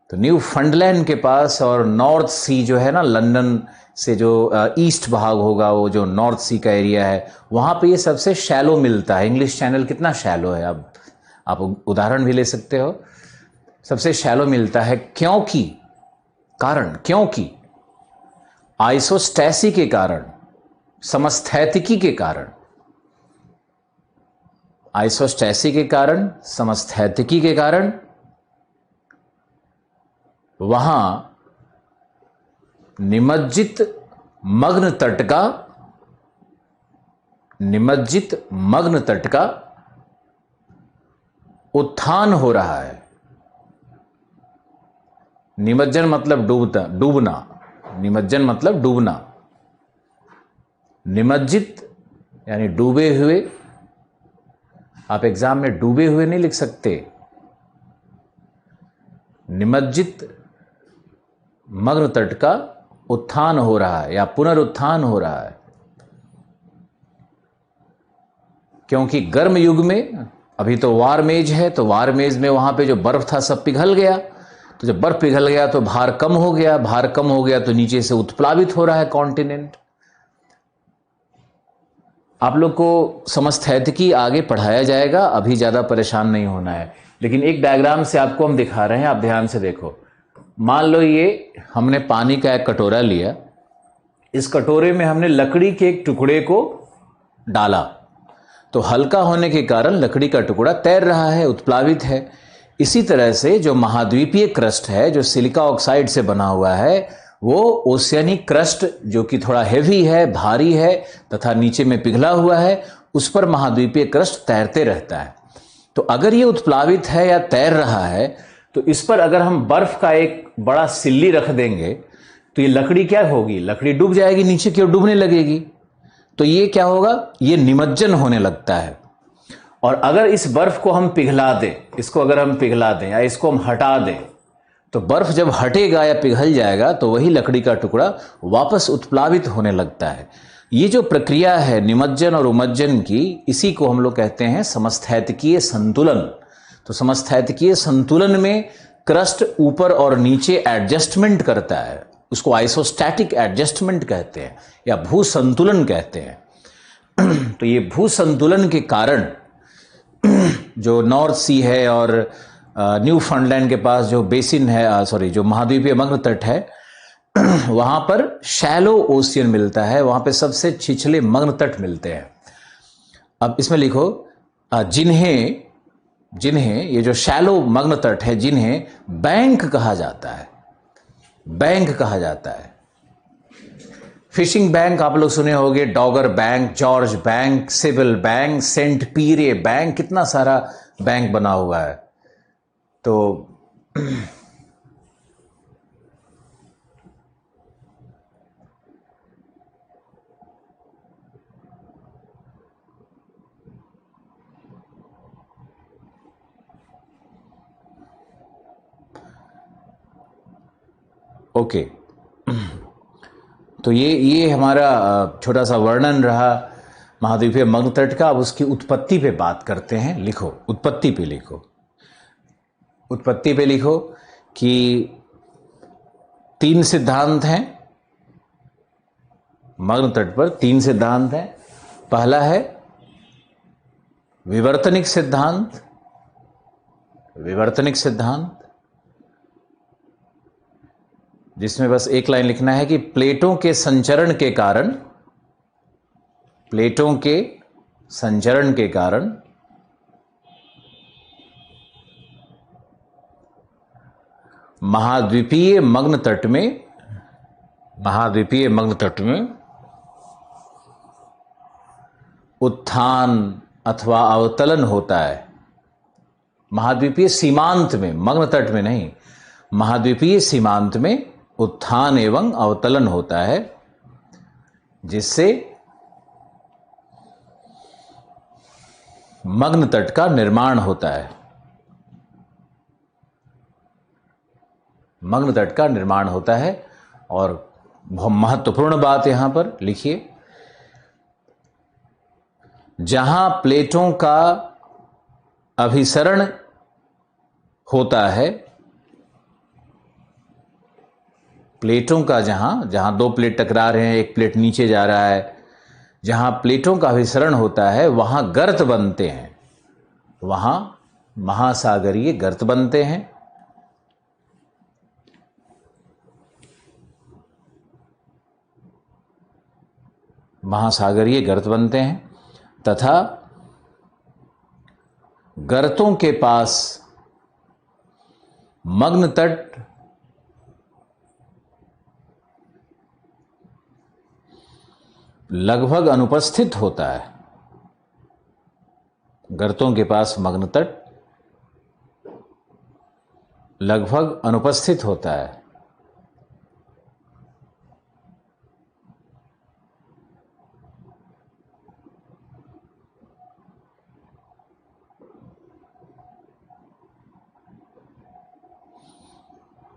तो न्यूफंडलैंड के पास और नॉर्थ सी जो है ना, लंदन से जो ईस्ट भाग होगा, वो जो नॉर्थ सी का एरिया है, वहां पे ये सबसे शैलो मिलता है। इंग्लिश चैनल कितना शैलो है, अब आप उदाहरण भी ले सकते हो। सबसे शैलो मिलता है क्योंकि आइसोस्टैसी के कारण, समस्थैतिकी के कारण, समस्थैतिकी के कारण वहां निमज्जित मग्न तट का उत्थान हो रहा है। निमज्जन मतलब डूबना, निमज्जित यानी डूबे हुए। आप एग्जाम में डूबे हुए नहीं लिख सकते, निमज्जित मग्न तट का उत्थान हो रहा है या पुनरुत्थान हो रहा है, क्योंकि गर्म युग में, अभी तो वारमेज है, तो वारमेज में वहां पे जो बर्फ था सब पिघल गया। तो जब बर्फ पिघल गया तो भार कम हो गया, तो नीचे से उत्प्लावित हो रहा है कॉन्टिनेंट। आप लोग को समस्थैतिकी आगे पढ़ाया जाएगा, अभी ज्यादा परेशान नहीं होना है। लेकिन एक डायग्राम से आपको हम दिखा रहे हैं, आप ध्यान से देखो। मान लो ये हमने पानी का एक कटोरा लिया, इस कटोरे में हमने लकड़ी के एक टुकड़े को डाला, तो हल्का होने के कारण लकड़ी का टुकड़ा तैर रहा है, उत्प्लावित है। इसी तरह से जो महाद्वीपीय क्रस्ट है, जो सिलिका ऑक्साइड से बना हुआ है, वो ओशियनिक क्रस्ट जो कि थोड़ा हेवी है, भारी है तथा नीचे में पिघला हुआ है, उस पर महाद्वीपीय क्रस्ट तैरते रहता है। तो अगर ये उत्प्लावित है या तैर रहा है, तो इस पर अगर हम बर्फ का एक बड़ा सिल्ली रख देंगे तो ये लकड़ी क्या होगी, लकड़ी डूब जाएगी, नीचे की ओर डूबने लगेगी। तो ये क्या होगा, ये निमज्जन होने लगता है। और अगर इस बर्फ को हम पिघला दें, इसको अगर हम पिघला दें या इसको हम हटा दें, तो बर्फ जब हटेगा या पिघल जाएगा तो वही लकड़ी का टुकड़ा वापस उत्प्लावित होने लगता है। ये जो प्रक्रिया है निमज्जन और उमज्जन की, इसी को हम लोग कहते हैं समस्थैतिकीय संतुलन। तो समस्थैतिकीय संतुलन में क्रस्ट ऊपर और नीचे एडजस्टमेंट करता है, उसको आइसोस्टैटिक एडजस्टमेंट कहते हैं या भू संतुलन कहते हैं। तो ये भू संतुलन के कारण जो नॉर्थ सी है और न्यू फंडलैंड के पास जो बेसिन है, जो महाद्वीपीय मग्न तट है, वहां पर शैलो ओशियन मिलता है, वहां पे सबसे छिछले मग्न तट मिलते हैं। अब इसमें लिखो जिन्हें ये जो शैलो मग्न तट है, जिन्हें बैंक कहा जाता है, बैंक कहा जाता है। फिशिंग बैंक आप लोग सुने होंगे, Dogger bank, George bank, civil bank, Saint Pierre bank, कितना सारा बैंक बना हुआ है। तो ओके, तो ये हमारा छोटा सा वर्णन रहा महाद्वीपीय मग्न तट का। अब उसकी उत्पत्ति पे बात करते हैं। लिखो, उत्पत्ति पे लिखो, उत्पत्ति पे लिखो कि 3 सिद्धांत हैं मग्न तट पर, 3 सिद्धांत हैं। पहला है विवर्तनिक सिद्धांत, विवर्तनिक सिद्धांत, जिसमें बस एक लाइन लिखना है कि प्लेटों के संचरण के कारण, प्लेटों के संचरण के कारण महाद्वीपीय मग्न तट में, महाद्वीपीय मग्न तट में उत्थान अथवा अवतलन होता है। महाद्वीपीय सीमांत में, मग्न तट में नहीं, महाद्वीपीय सीमांत में उत्थान एवं अवतलन होता है, जिससे मग्न तट का निर्माण होता है। मग्न तट का निर्माण होता है। और बहुत महत्वपूर्ण बात यहां पर लिखिए, जहां प्लेटों का अभिसरण होता है, प्लेटों का जहां 2 प्लेट टकरा रहे हैं, एक प्लेट नीचे जा रहा है, जहां प्लेटों का अभिसरण होता है वहां गर्त बनते हैं, वहां महासागरीय गर्त बनते हैं। महासागरीय गर्त बनते हैं तथा गर्तों के पास मग्न तट लगभग अनुपस्थित होता है। गर्तों के पास मग्न तट लगभग अनुपस्थित होता है।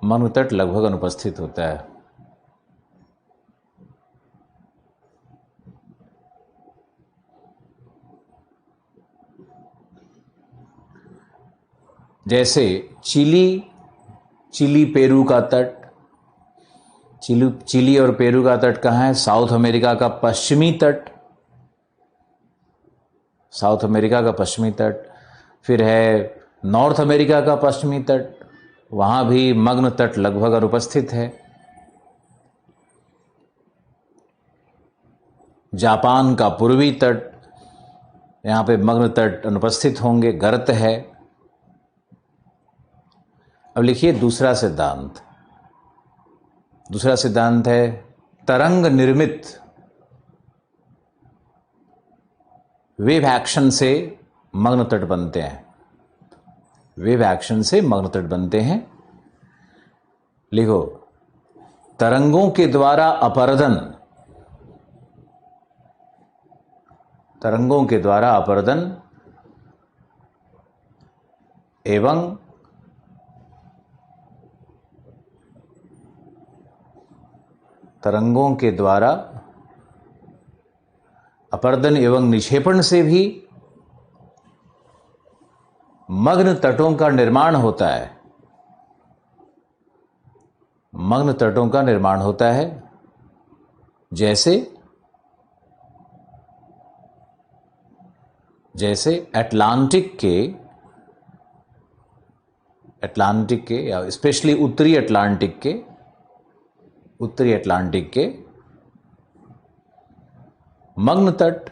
मग्न तट लगभग अनुपस्थित होता है। जैसे चिली पेरू का तट, चिली और पेरू का तट कहाँ है? साउथ अमेरिका का पश्चिमी तट, साउथ अमेरिका का पश्चिमी तट। फिर है नॉर्थ अमेरिका का पश्चिमी तट, वहां भी मग्न तट लगभग अनुपस्थित है। जापान का पूर्वी तट, यहां पे मग्न तट अनुपस्थित होंगे, गर्त है। अब लिखिए दूसरा सिद्धांत। दूसरा सिद्धांत है तरंग निर्मित वेव एक्शन से मग्न तट बनते हैं। वेव एक्शन से मग्न तट बनते हैं। लिखो, तरंगों के द्वारा अपरदन, तरंगों के द्वारा अपरदन एवं तरंगों के द्वारा अपरदन एवं निक्षेपण से भी मग्न तटों का निर्माण होता है। मग्न तटों का निर्माण होता है, जैसे अटलांटिक के या स्पेशली उत्तरी अटलांटिक के मग्न तट।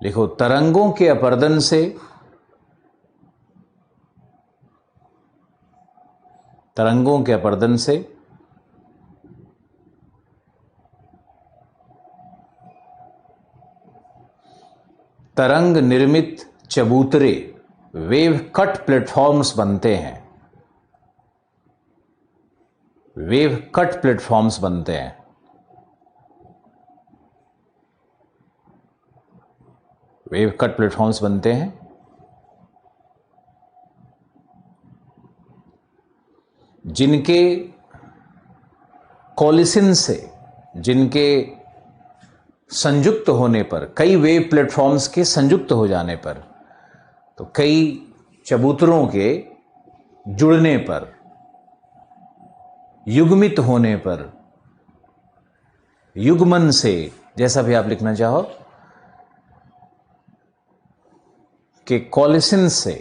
लिखो, तरंगों के अपरदन से तरंग निर्मित चबूतरे वेव कट प्लेटफॉर्म्स बनते हैं। वेव कट प्लेटफॉर्म्स बनते हैं। वेव कट प्लेटफॉर्म्स बनते हैं जिनके कॉलिशन से, जिनके संयुक्त होने पर, कई वेव प्लेटफॉर्म्स के संयुक्त हो जाने पर, तो कई चबूतरों के जुड़ने पर, युग्मित होने पर, युग्मन से, जैसा भी आप लिखना चाहो, के कॉलिशन से,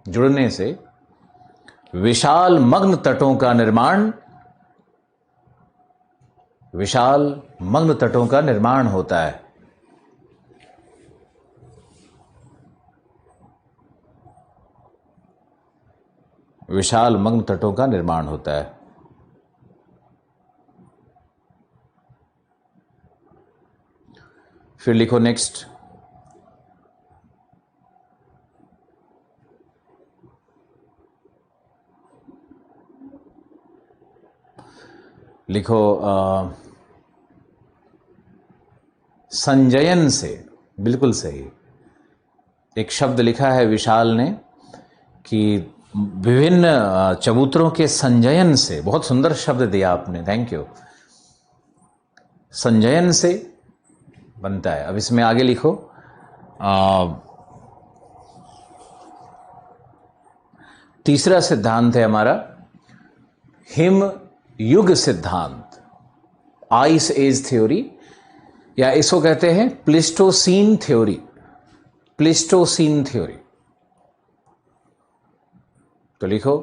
जुड़ने से विशाल मग्न तटों का निर्माण, विशाल मग्न तटों का निर्माण होता है। विशाल मग्न तटों का निर्माण होता है। फिर लिखो नेक्स्ट, लिखो संजयन से। बिल्कुल सही, एक शब्द लिखा है विशाल ने कि विभिन्न चबूतरों के संजयन से। बहुत सुंदर शब्द दिया आपने, थैंक यू। संजयन से बनता है। अब इसमें आगे लिखो, तीसरा सिद्धांत है हमारा हिम युग सिद्धांत, आइस एज थ्योरी, या इसको कहते हैं प्लिस्टोसीन थ्योरी। Pleistocene theory. तो लिखो,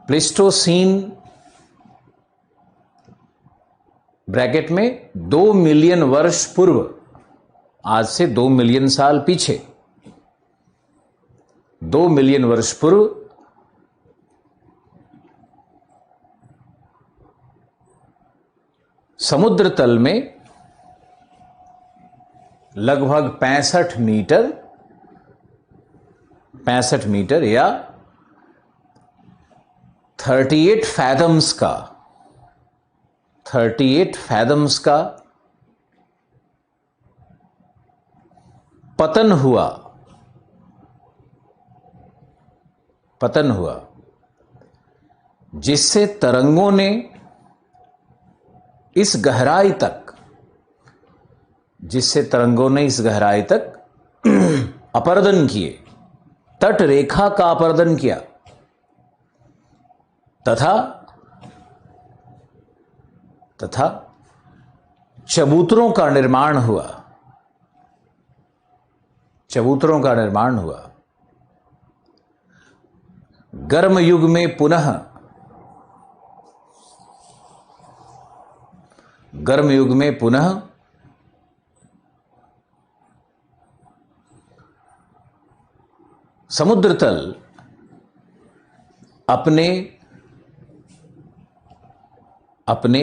प्लिस्टोसीन ब्रैकेट में 2 मिलियन वर्ष पूर्व, आज से 2 मिलियन साल पीछे, 2 मिलियन वर्ष पूर्व समुद्र तल में लगभग 65 मीटर या 38 फैथम्स का पतन हुआ, जिससे तरंगों ने इस गहराई तक अपरदन किए, तट रेखा का अपरदन किया तथा चबूतरों का निर्माण हुआ। गर्म युग में पुनः समुद्र तल अपने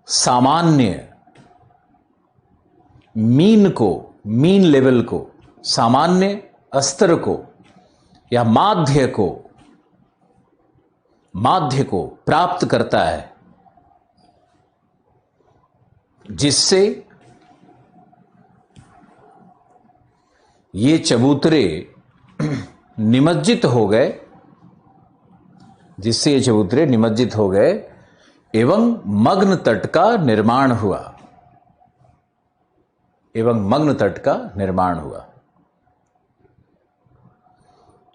सामान्य मीन को मीन लेवल को, सामान्य स्तर को या माध्य को प्राप्त करता है, जिससे ये चबूतरे निमज्जित हो गए एवं मग्न तट का निर्माण हुआ।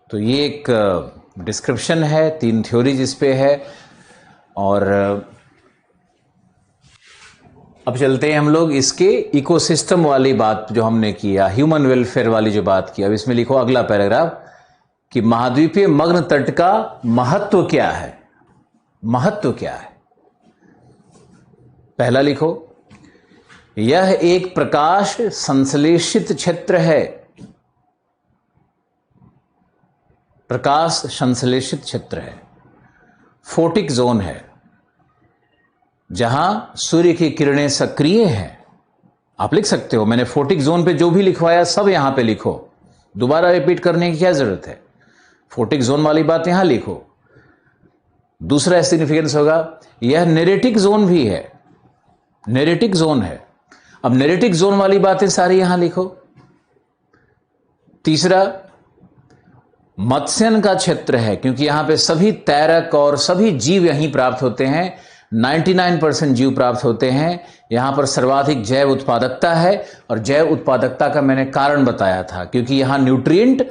तो ये एक डिस्क्रिप्शन है, 3 थ्योरीज इस पे है। और अब चलते हैं हम लोग इसके इकोसिस्टम वाली बात जो हमने किया, ह्यूमन वेलफेयर वाली जो बात की। अब इसमें लिखो अगला पैराग्राफ कि महाद्वीपीय मग्न तट का महत्व क्या है। पहला लिखो, यह एक प्रकाश संश्लेषित क्षेत्र है। फोटिक जोन है, जहां सूर्य की किरणें सक्रिय हैं। आप लिख सकते हो, मैंने फोटिक जोन पे जो भी लिखवाया सब यहां पे लिखो, दोबारा रिपीट करने की क्या जरूरत है। फोटिक जोन वाली बात यहां लिखो। दूसरा सिग्निफिकेंस होगा, यह नेरेटिक जोन भी है, अब नेरेटिक जोन वाली बातें सारी यहां लिखो। तीसरा, मत्स्यन का क्षेत्र है, क्योंकि यहां पे सभी तैरक और सभी जीव यहीं प्राप्त होते हैं, 99% जीव प्राप्त होते हैं। यहां पर सर्वाधिक जैव उत्पादकता है, और जैव उत्पादकता का मैंने कारण बताया था, क्योंकि यहां न्यूट्रिएंट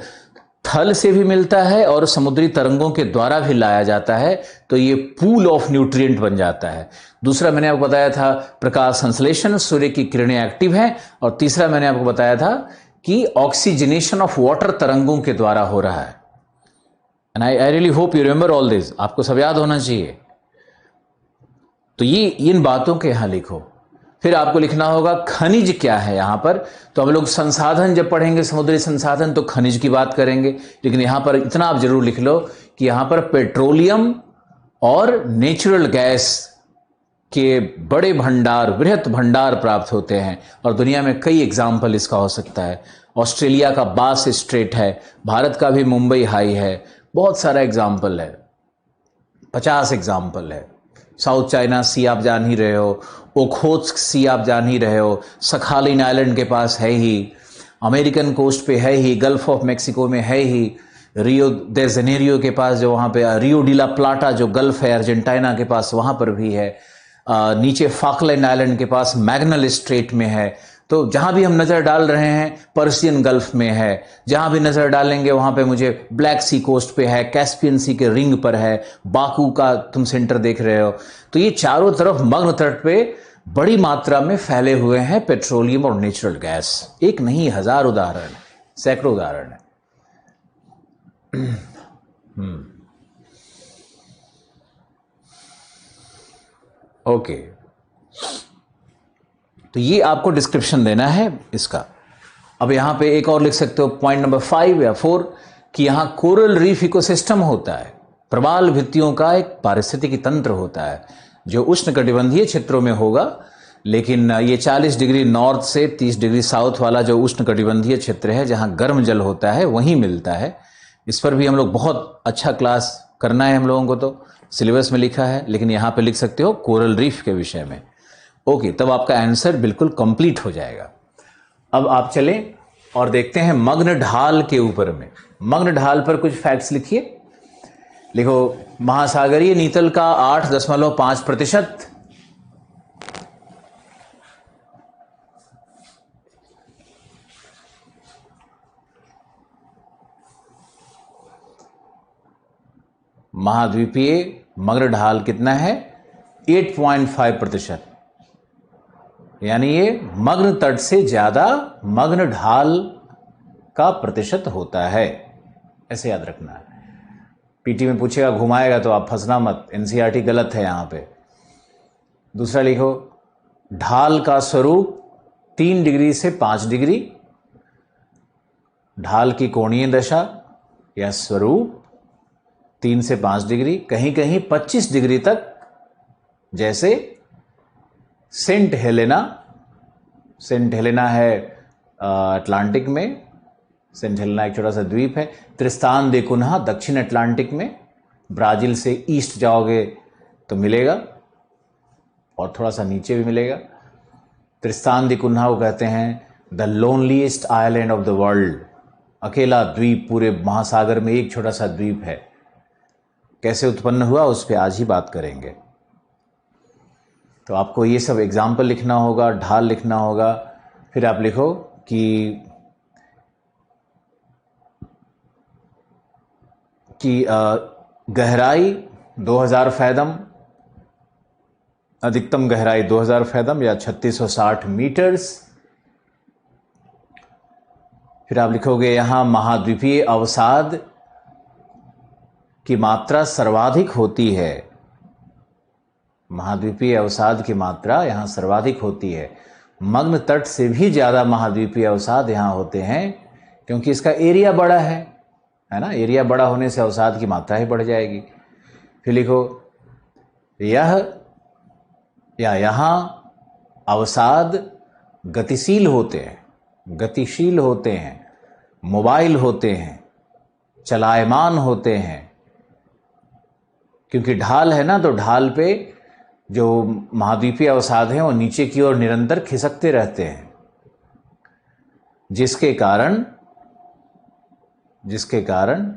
थल से भी मिलता है और समुद्री तरंगों के द्वारा भी लाया जाता है, तो ये पूल ऑफ न्यूट्रिएंट बन जाता है। दूसरा मैंने आपको बताया था प्रकाश संश्लेषण, सूर्य की किरणें एक्टिव हैं। और तीसरा मैंने आपको बताया था कि ऑक्सीजनेशन ऑफ वाटर तरंगों के द्वारा हो रहा है। And I really hope you remember all this, आपको सब याद होना चाहिए। तो ये इन बातों के यहां लिखो। फिर आपको लिखना होगा खनिज क्या है यहां पर। तो हम लोग संसाधन जब पढ़ेंगे, समुद्री संसाधन, तो खनिज की बात करेंगे। लेकिन यहां पर इतना आप जरूर लिख लो कि यहां पर पेट्रोलियम और नेचुरल गैस के बड़े भंडार, बृहत भंडार प्राप्त होते हैं। और दुनिया में कई एग्जाम्पल इसका हो सकता है। ऑस्ट्रेलिया का बास स्ट्रेट है, भारत का भी मुंबई हाई है, बहुत सारा एग्जाम्पल है, 50 एग्जाम्पल है। साउथ चाइना सी आप जान ही रहे हो, ओखोत्स्क सी आप जान ही रहे हो, सखालिन आइलैंड के पास है ही, अमेरिकन कोस्ट पे है ही, गल्फ ऑफ मेक्सिको में है ही, रियो दे जेनेरियो के पास जो वहाँ पे रियो डी ला प्लाटा जो गल्फ है अर्जेंटीना के पास, वहाँ पर भी है। नीचे फाकलैंड आइलैंड के पास मैग्नल स्ट्रेट में है। तो जहाँ भी हम नज़र डाल रहे हैं पर्सियन गल्फ में है, जहाँ भी नज़र डालेंगे वहाँ पे मुझे ब्लैक सी कोस्ट पे है, कैस्पियन सी के रिंग पर है, बाकू का तुम सेंटर देख रहे हो। तो ये चारों तरफ मग्न तट पे बड़ी मात्रा में फैले हुए हैं पेट्रोलियम और नेचुरल गैस। एक नहीं, 1000 उदाहरण, सैकड़ों उदाहरण है। ओके, तो ये आपको डिस्क्रिप्शन देना है इसका। अब यहां पे एक और लिख सकते हो पॉइंट नंबर 5 या 4 कि यहां कोरल रीफ इकोसिस्टम होता है, प्रवाल भित्तियों का एक पारिस्थितिकी तंत्र होता है जो उष्णकटिबंधीय क्षेत्रों में होगा। लेकिन ये 40 डिग्री नॉर्थ से 30 डिग्री साउथ वाला जो उष्णकटिबंधीय क्षेत्र है, जहां गर्म जल होता है, वहीं मिलता है। इस पर भी हम लोग बहुत अच्छा क्लास करना है हम लोगों को, तो सिलेबस में लिखा है, लेकिन यहां पे लिख सकते हो कोरल रीफ के विषय में। ओके, तब आपका आंसर बिल्कुल कंप्लीट हो जाएगा। अब आप चलें और देखते हैं मग्न ढाल के ऊपर में। मग्न ढाल पर कुछ फैक्ट्स लिखिए। लिखो, महासागरीय नीतल का 8.5%, महाद्वीपीय मग्न ढाल कितना है? 8.5%, यानी ये मग्न तट से ज्यादा मग्न ढाल का प्रतिशत होता है। ऐसे याद रखना है। पीटी में पूछेगा, घुमाएगा तो आप फंसना मत, एनसीईआरटी गलत है यहां पे। दूसरा लिखो, ढाल का स्वरूप 3 डिग्री से 5 डिग्री, ढाल की कोणीय दशा या स्वरूप 3 से 5 डिग्री, कहीं कहीं 25 डिग्री तक, जैसे सेंट हेलेना है अटलांटिक में, सेंट हेलेना एक छोटा सा द्वीप है। त्रिस्तान दे कुन्हा दक्षिण अटलांटिक में, ब्राज़ील से ईस्ट जाओगे तो मिलेगा और थोड़ा सा नीचे भी मिलेगा। त्रिस्तान दे कुन्हा को कहते हैं the loneliest island of the world, अकेला द्वीप पूरे महासागर में, एक छोटा सा द्वीप है। कैसे उत्पन्न हुआ उस पर आज ही बात करेंगे। तो आपको ये सब एग्जाम्पल लिखना होगा, ढाल लिखना होगा। फिर आप लिखो कि गहराई 2000 फैदम, अधिकतम गहराई 2000 फैदम या 3660 मीटर्स। फिर आप लिखोगे यहां महाद्वीपीय अवसाद की मात्रा सर्वाधिक होती है। महाद्वीपीय अवसाद की मात्रा यहां सर्वाधिक होती है। मग्न तट से भी ज्यादा महाद्वीपीय अवसाद यहां होते हैं, क्योंकि इसका एरिया बड़ा है ना। एरिया बड़ा होने से अवसाद की मात्रा ही बढ़ जाएगी। फिर लिखो यहां अवसाद गतिशील होते हैं, गतिशील होते हैं, मोबाइल होते हैं, चलायमान होते हैं। क्योंकि ढाल है ना, तो ढाल पे जो महाद्वीपीय अवसाद हैं वो नीचे की ओर निरंतर खिसकते रहते हैं, जिसके कारण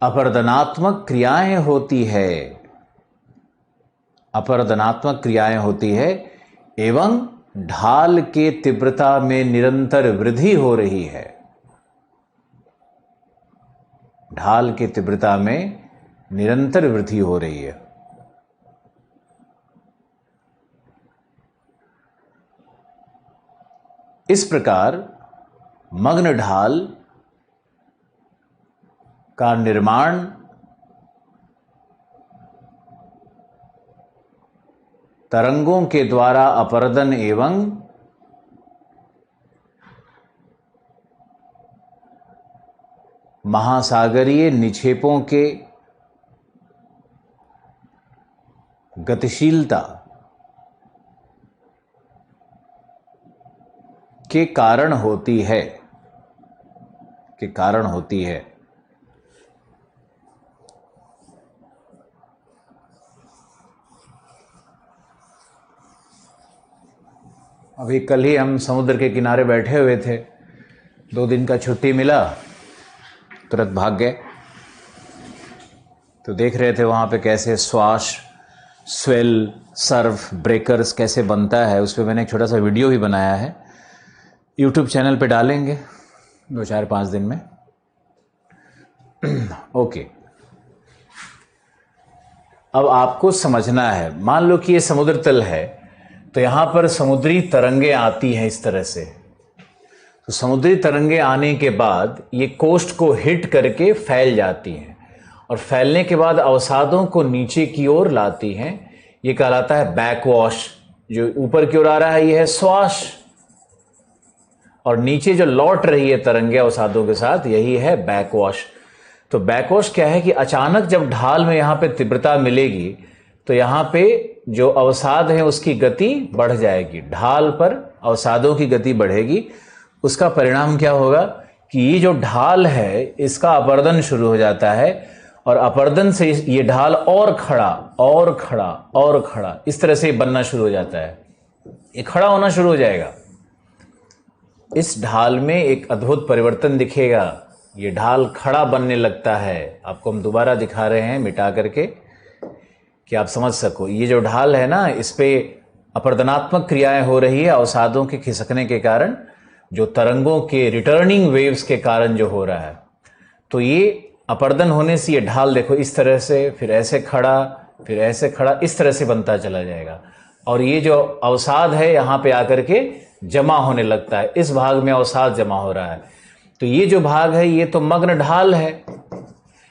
अपरदनात्मक क्रियाएं होती है, अपरदनात्मक क्रियाएं होती है एवं ढाल के तीव्रता में निरंतर वृद्धि हो रही है। ढाल के तीव्रता में निरंतर वृद्धि हो रही है। इस प्रकार मग्न ढाल का निर्माण तरंगों के द्वारा अपरदन एवं महासागरीय निक्षेपों के गतिशीलता के कारण होती है, अभी कल ही हम समुद्र के किनारे बैठे हुए थे, 2 दिन का छुट्टी मिला, तुरंत भाग गए। तो देख रहे थे वहाँ पे कैसे स्वाश, स्वेल, सर्फ, ब्रेकर्स कैसे बनता है। उस पर मैंने एक छोटा सा वीडियो भी बनाया है, यूट्यूब चैनल पे डालेंगे 2-4-5 दिन में। ओके, अब आपको समझना है, मान लो कि ये समुद्र तल है, तो यहाँ पर समुद्री तरंगें आती हैं इस तरह से। तो समुद्री तरंगें आने के बाद ये कोस्ट को हिट करके फैल जाती हैं, और फैलने के बाद अवसादों को नीचे की ओर लाती हैं। ये कहलाता है बैकवॉश। जो ऊपर की ओर आ रहा है ये है स्वाश, और नीचे जो लौट रही है तरंगे अवसादों के साथ, यही है बैकवॉश। तो बैकवॉश क्या है कि अचानक जब ढाल में यहाँ पे तीव्रता मिलेगी तो यहाँ पे जो अवसाद है उसकी गति बढ़ जाएगी, ढाल पर अवसादों की गति बढ़ेगी। उसका परिणाम क्या होगा कि ये जो ढाल है इसका अपरदन शुरू हो जाता है, और अपरदन से ये ढाल और खड़ा और खड़ा और खड़ा इस तरह से बनना शुरू हो जाता है। ये खड़ा होना शुरू हो जाएगा। इस ढाल में एक अद्भुत परिवर्तन दिखेगा, ये ढाल खड़ा बनने लगता है। आपको हम दोबारा दिखा रहे हैं मिटा करके कि आप समझ सको। ये जो ढाल है ना, इस पे अपरदनात्मक क्रियाएं हो रही है अवसादों के खिसकने के कारण, जो तरंगों के रिटर्निंग वेव्स के कारण जो हो रहा है। तो ये अपरदन होने से ये ढाल देखो इस तरह से, फिर ऐसे खड़ा, फिर ऐसे खड़ा, इस तरह से बनता चला जाएगा। और ये जो अवसाद है यहाँ पे आकर के जमा होने लगता है, इस भाग में अवसाद जमा हो रहा है। तो ये जो भाग है ये तो मग्न ढाल है,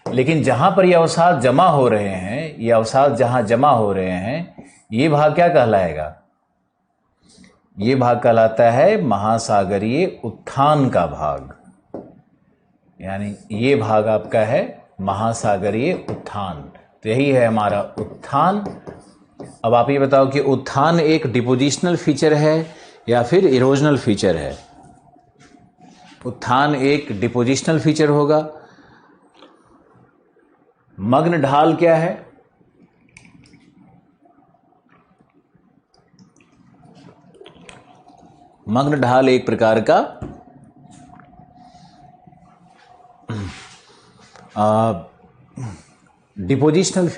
लेकिन जहां पर ये अवसाद जमा हो रहे हैं, ये अवसाद जहां जमा हो रहे हैं, ये भाग क्या कहलाएगा? ये भाग कहलाता है महासागरीय उत्थान का भाग। यानी ये भाग आपका है महासागरीय उत्थान। तो यही है हमारा उत्थान। अब आप ये बताओ कि उत्थान एक डिपोजिशनल फीचर है या फिर इरोजनल फीचर है? उत्थान एक डिपोजिशनल फीचर होगा। मग्न ढाल क्या है? मग्न ढाल एक प्रकार का डिपोजिशनल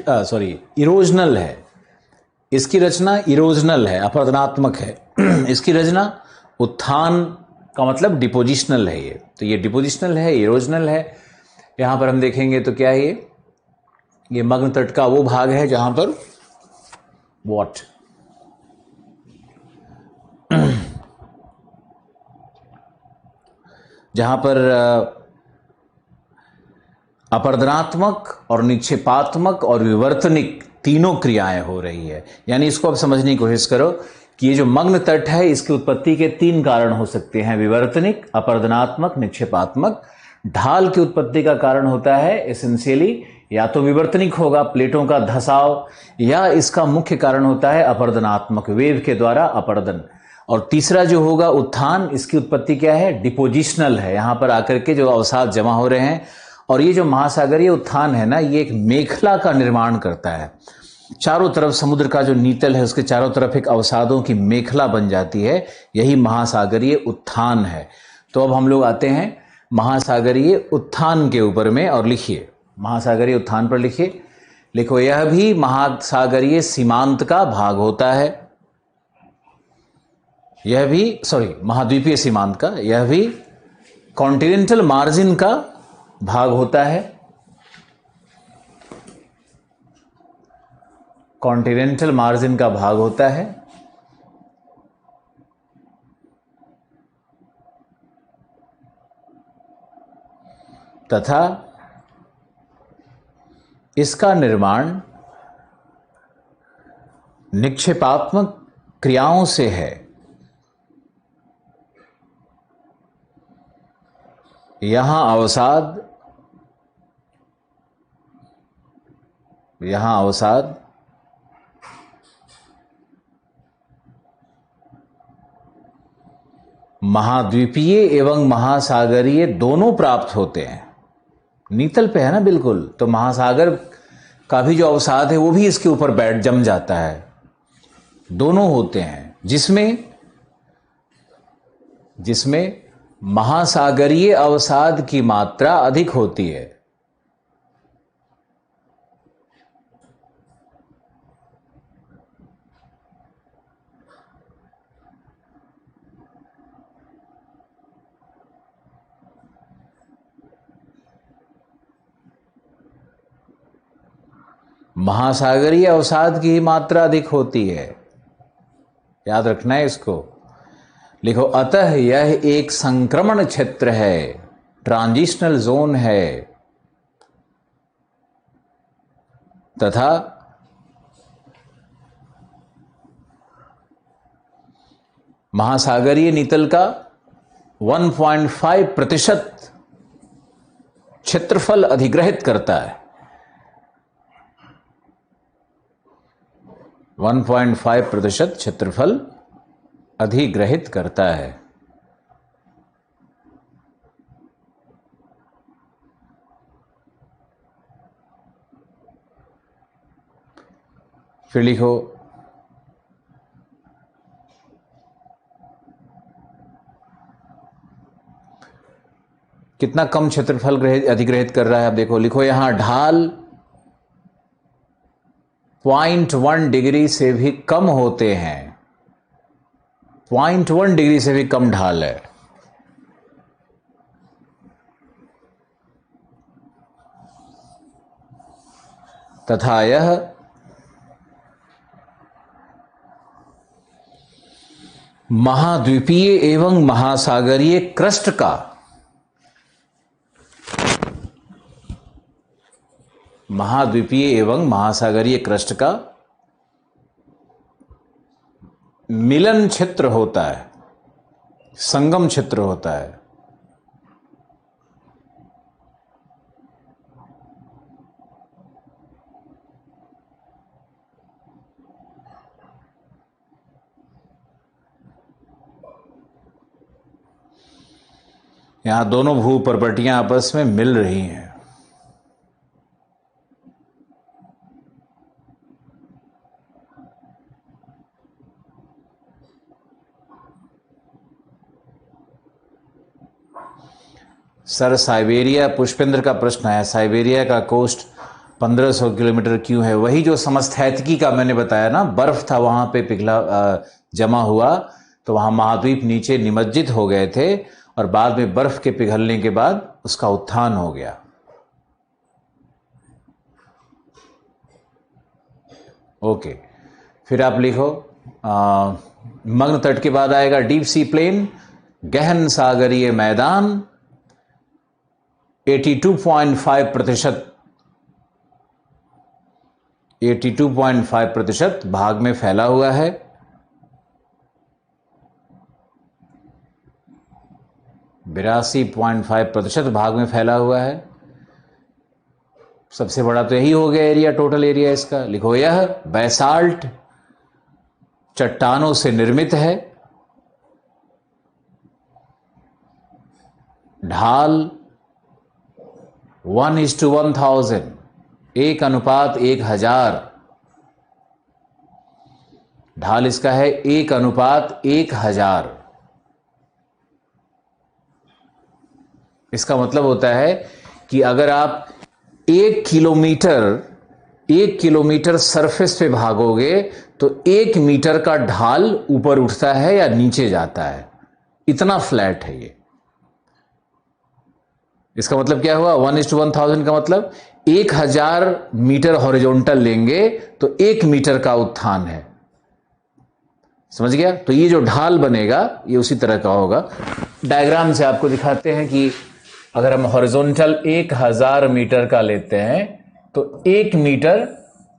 इरोजनल है। इसकी रचना इरोजनल है, अपरदनात्मक है। इसकी रचना उत्थान का मतलब डिपोजिशनल है। ये डिपोजिशनल है, इरोजनल है। यहां पर हम देखेंगे तो क्या है ये मग्न तट का वो भाग है जहां पर वॉट जहां पर अपरदनात्मक और निक्षेपात्मक और विवर्तनिक तीनों क्रियाएं हो रही है। यानी इसको आप समझने की कोशिश करो कि ये जो मग्न तट है इसकी उत्पत्ति के 3 कारण हो सकते हैं, विवर्तनिक, अपरदनात्मक, निक्षेपात्मक। ढाल की उत्पत्ति का कारण होता है एसेंशियली या तो विवर्तनिक होगा, प्लेटों का धसाव, या इसका मुख्य कारण होता है अपरदनात्मक, वेव के द्वारा अपरदन। और तीसरा जो होगा उत्थान, इसकी उत्पत्ति क्या है? डिपोजिशनल है। यहां पर आकर के जो अवसाद जमा हो रहे हैं, और ये जो महासागरीय उत्थान है ना, ये एक मेखला का निर्माण करता है। चारों तरफ समुद्र का जो नीतल है उसके चारों तरफ एक अवसादों की मेखला बन जाती है, यही महासागरीय उत्थान है। तो अब हम लोग आते हैं महासागरीय उत्थान के ऊपर में, और लिखिए महासागरीय उत्थान पर लिखिए। लिखो, यह भी महासागरीय सीमांत का भाग होता है। यह भी महाद्वीपीय सीमांत का, यह भी कॉन्टिनेंटल मार्जिन का भाग होता है। कॉन्टिनेंटल मार्जिन का भाग होता है तथा इसका निर्माण निक्षेपात्मक क्रियाओं से है। यहां अवसाद महाद्वीपीय एवं महासागरीय दोनों प्राप्त होते हैं। नीतल पे है ना बिल्कुल, तो महासागर का भी जो अवसाद है वो भी इसके ऊपर बैठ जम जाता है। दोनों होते हैं, जिसमें महासागरीय अवसाद की मात्रा अधिक होती है। महासागरीय अवसाद की मात्रा अधिक होती है, याद रखना है इसको। लिखो, अतः यह एक संक्रमण क्षेत्र है, ट्रांजिशनल जोन है, तथा महासागरीय नीतल का 1.5% क्षेत्रफल अधिग्रहित करता है। 1.5% क्षेत्रफल अधिग्रहित करता है। फिर लिखो, कितना कम क्षेत्रफल अधिग्रहित कर रहा है। आप देखो, लिखो यहां ढाल 0.1 डिग्री से भी कम होते हैं। 0.1 डिग्री से भी कम ढाल है। तथा यह महाद्वीपीय एवं महासागरीय क्रस्ट का क्रस्ट का मिलन क्षेत्र होता है, संगम क्षेत्र होता है। यहां दोनों भू प्रॉपर्टियां आपस में मिल रही हैं। सर साइबेरिया, पुष्पेंद्र का प्रश्न है, साइबेरिया का कोस्ट 1500 किलोमीटर क्यों है? वही जो समस्थैतिकी का मैंने बताया ना, बर्फ था वहां पे पिघला जमा हुआ, तो वहां महाद्वीप नीचे निमज्जित हो गए थे और बाद में बर्फ के पिघलने के बाद उसका उत्थान हो गया। ओके, फिर आप लिखो मग्न तट के बाद आएगा डीप सी प्लेन, गहन सागरीय मैदान 82.5% 82.5% भाग में फैला हुआ है। बिरासी 0.5% भाग में फैला हुआ है। सबसे बड़ा तो यही हो गया एरिया, टोटल एरिया इसका। लिखो यह बैसाल्ट चट्टानों से निर्मित है। ढाल 1:1000, 1:1000। ढाल इसका है 1:1000। इसका मतलब होता है कि अगर आप 1 किलोमीटर सरफेस पे भागोगे तो 1 मीटर का ढाल ऊपर उठता है या नीचे जाता है, इतना फ्लैट है ये। इसका मतलब क्या हुआ? 1:1000 का मतलब 1000 मीटर हॉरिजॉन्टल लेंगे तो 1 मीटर का उत्थान है। समझ गया? तो ये जो ढाल बनेगा ये उसी तरह का होगा। डायग्राम से आपको दिखाते हैं कि अगर हम हॉरिजॉन्टल 1000 मीटर का लेते हैं तो 1 मीटर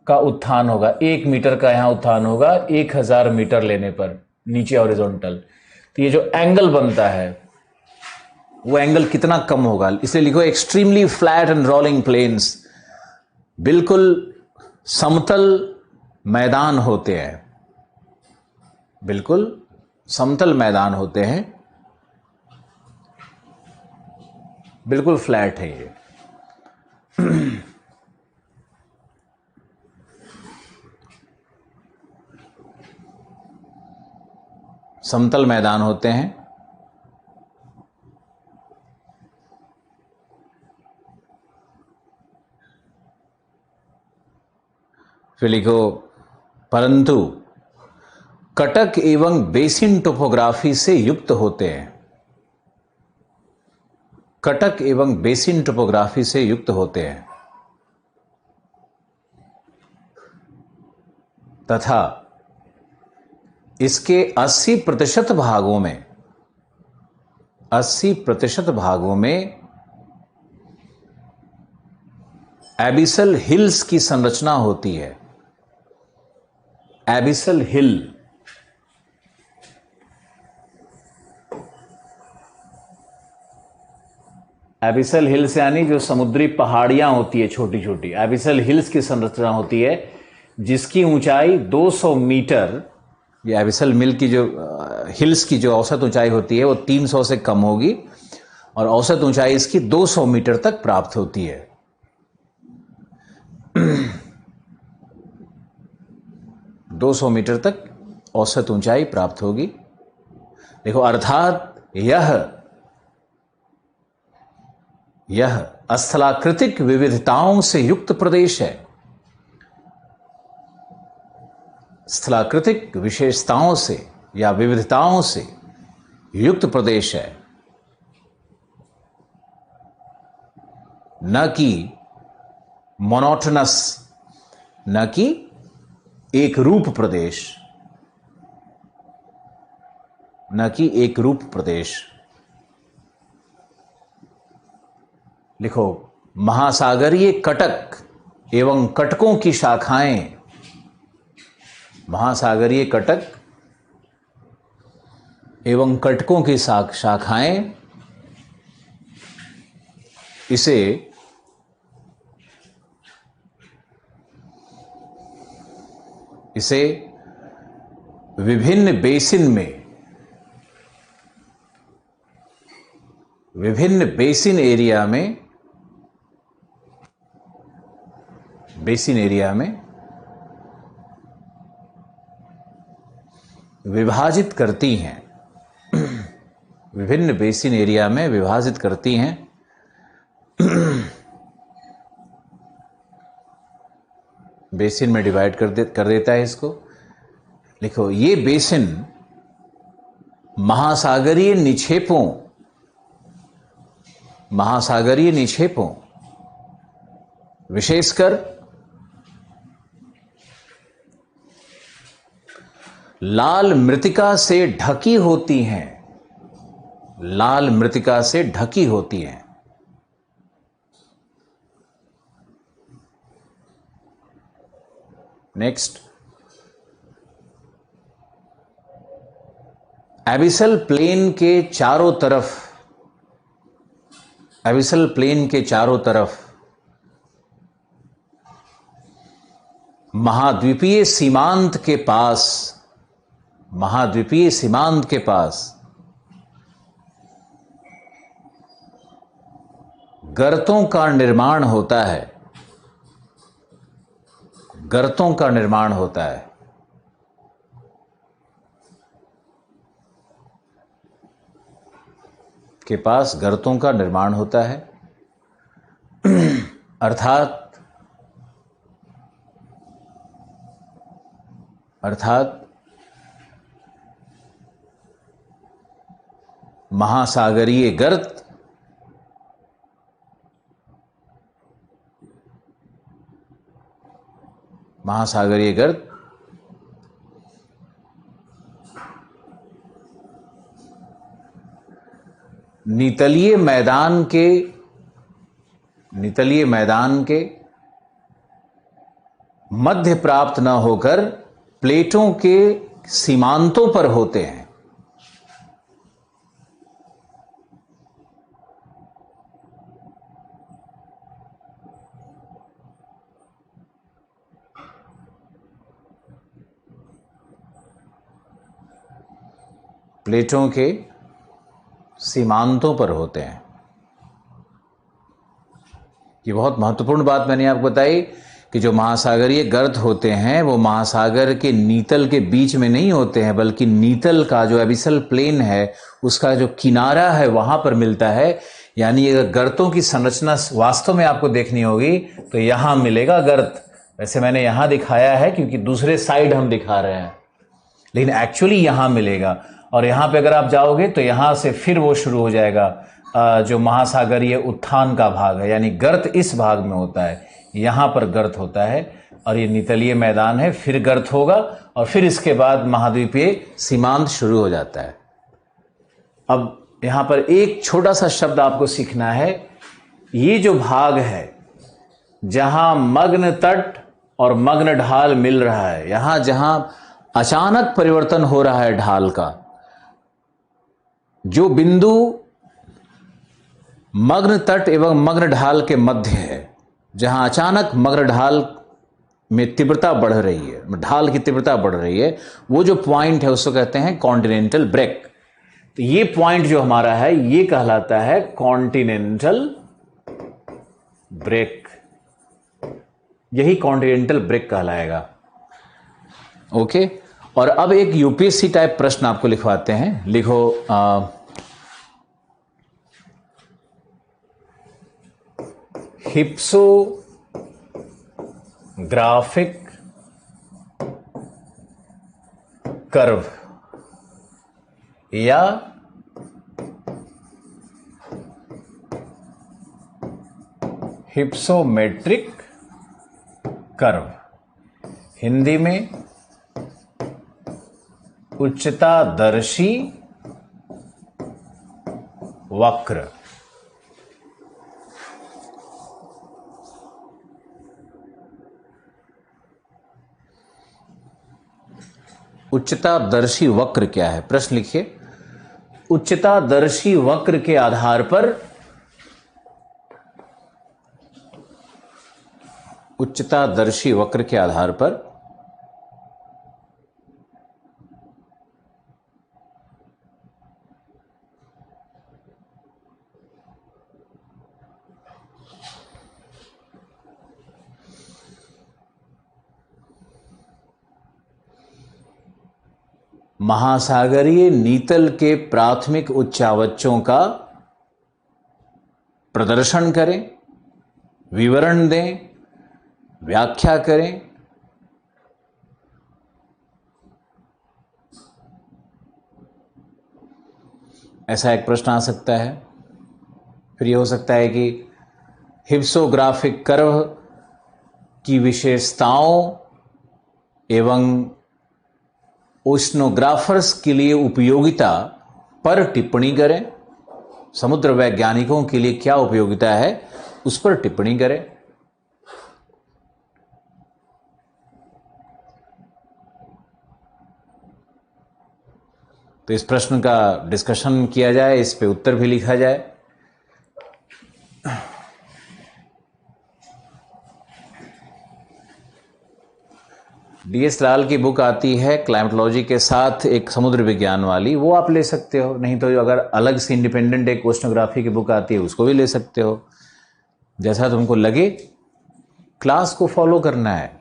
का उत्थान होगा, 1 मीटर का यहां उत्थान होगा 1000 मीटर लेने पर नीचे हॉरिजॉन्टल। तो ये जो एंगल बनता है वो एंगल कितना कम होगा, इसलिए लिखो extremely flat and rolling plains, बिल्कुल समतल मैदान होते हैं, बिल्कुल समतल मैदान होते हैं, बिल्कुल फ्लैट है ये। समतल मैदान होते हैं। फिर लिखो परंतु कटक एवं बेसिन टोपोग्राफी से युक्त होते हैं। कटक एवं बेसिन टोपोग्राफी से युक्त होते हैं तथा इसके 80% भागों में 80% भागों में एबिसल हिल्स की संरचना होती है। एबिसल हिल, एबिसल हिल्स यानी जो समुद्री पहाड़ियां होती है छोटी छोटी, एबिसल हिल्स की संरचना होती है जिसकी ऊंचाई 200 मीटर। ये एबिसल मिल की जो हिल्स की जो औसत ऊंचाई होती है वो 300 से कम होगी और औसत ऊंचाई इसकी 200 मीटर तक प्राप्त होती है। 200 मीटर तक औसत ऊंचाई प्राप्त होगी। देखो अर्थात यह स्थलाकृतिक विविधताओं से युक्त प्रदेश है, स्थलाकृतिक विशेषताओं से या विविधताओं से युक्त प्रदेश है, न कि मोनोटोनस, न कि एक रूप प्रदेश, न कि एक रूप प्रदेश। लिखो महासागरीय कटक एवं कटकों की शाखाएं, महासागरीय कटक एवं कटकों की शाखाएं इसे विभिन्न बेसिन में विभिन्न बेसिन एरिया में विभाजित करती हैं। विभिन्न बेसिन एरिया में विभाजित करती हैं। बेसिन में डिवाइड कर देता है इसको। लिखो, ये बेसिन महासागरीय निक्षेपों विशेषकर लाल मृत्तिका से ढकी होती हैं। लाल मृत्तिका से ढकी होती हैं। नेक्स्ट, एबिसल प्लेन के चारों तरफ महाद्वीपीय सीमांत के पास गर्तों का निर्माण होता है। के पास गर्तों का निर्माण होता है। अर्थात महासागरीय गर्त नितलीय मैदान के मध्य प्राप्त न होकर प्लेटों के सीमांतों पर होते हैं। प्लेटों के सीमांतों पर होते हैं। ये बहुत महत्वपूर्ण बात मैंने आपको बताई कि जो महासागरीय गर्त होते हैं वो महासागर के नीतल के बीच में नहीं होते हैं, बल्कि नीतल का जो एबिसल प्लेन है उसका जो किनारा है वहां पर मिलता है। यानी अगर गर्तों की संरचना वास्तव में आपको देखनी होगी तो यहां मिलेगा गर्त। वैसे मैंने यहां दिखाया है क्योंकि दूसरे साइड हम दिखा रहे हैं, लेकिन एक्चुअली यहां मिलेगा। और यहां पे अगर आप जाओगे तो यहां से फिर वो शुरू हो जाएगा जो महासागरीय उत्थान का भाग है, यानी गर्त इस भाग में होता है, यहां पर गर्त होता है और ये नितलीय मैदान है, फिर गर्त होगा और फिर इसके बाद महाद्वीपीय सीमांत शुरू हो जाता है। अब यहां पर एक छोटा सा शब्द आपको सीखना है। ये जो भाग है जहां मग्न तट और मग्न ढाल मिल रहा है, यहां जहां अचानक परिवर्तन हो रहा है ढाल का, जो बिंदु मग्न तट एवं मग्न ढाल के मध्य है, जहां अचानक मग्न ढाल में तीव्रता बढ़ रही है, ढाल की तीव्रता बढ़ रही है, वो जो पॉइंट है उसको कहते हैं कॉन्टिनेंटल ब्रेक। तो ये पॉइंट जो हमारा है ये कहलाता है कॉन्टिनेंटल ब्रेक। यही कॉन्टिनेंटल ब्रेक कहलाएगा। ओके, और अब एक यूपीएससी टाइप प्रश्न आपको लिखवाते हैं। लिखो, हिप्सोग्राफिक कर्व या हिप्सोमेट्रिक कर्व, हिंदी में उच्चतादर्शी वक्र। उच्चतादर्शी वक्र क्या है? प्रश्न लिखिए। उच्चतादर्शी वक्र के आधार पर, उच्चतादर्शी वक्र के आधार पर महासागरीय नीतल के प्राथमिक उच्चावचों का प्रदर्शन करें, विवरण दें, व्याख्या करें। ऐसा एक प्रश्न आ सकता है। फिर ये हो सकता है कि हिप्सोग्राफिक कर्व की विशेषताओं एवं ओशनोग्राफर्स के लिए उपयोगिता पर टिप्पणी करें। समुद्र वैज्ञानिकों के लिए क्या उपयोगिता है उस पर टिप्पणी करें। तो इस प्रश्न का डिस्कशन किया जाए, इस पे उत्तर भी लिखा जाए। DS लाल की बुक आती है क्लाइमेटोलॉजी के साथ एक समुद्र विज्ञान वाली, वो आप ले सकते हो। नहीं तो अगर अलग से इंडिपेंडेंट एक ओशनोग्राफी की बुक आती है उसको भी ले सकते हो। जैसा तुमको लगे, क्लास को फॉलो करना है।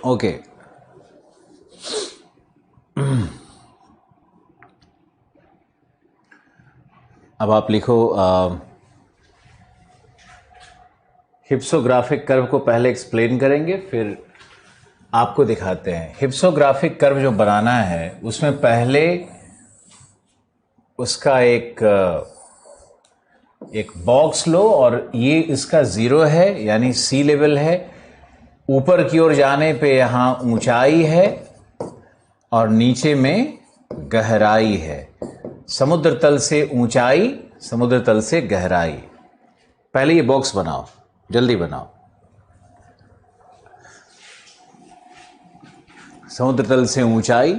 ओके। अब आप लिखो, हिप्सोग्राफिक कर्व को पहले एक्सप्लेन करेंगे, फिर आपको दिखाते हैं। हिप्सोग्राफिक कर्व जो बनाना है उसमें पहले उसका एक बॉक्स लो, और ये इसका 0 है यानी सी लेवल है। ऊपर की ओर जाने पे यहां ऊंचाई है और नीचे में गहराई है। समुद्र तल से ऊंचाई, समुद्र तल से गहराई। पहले ये बॉक्स बनाओ, जल्दी बनाओ। समुद्र तल से ऊंचाई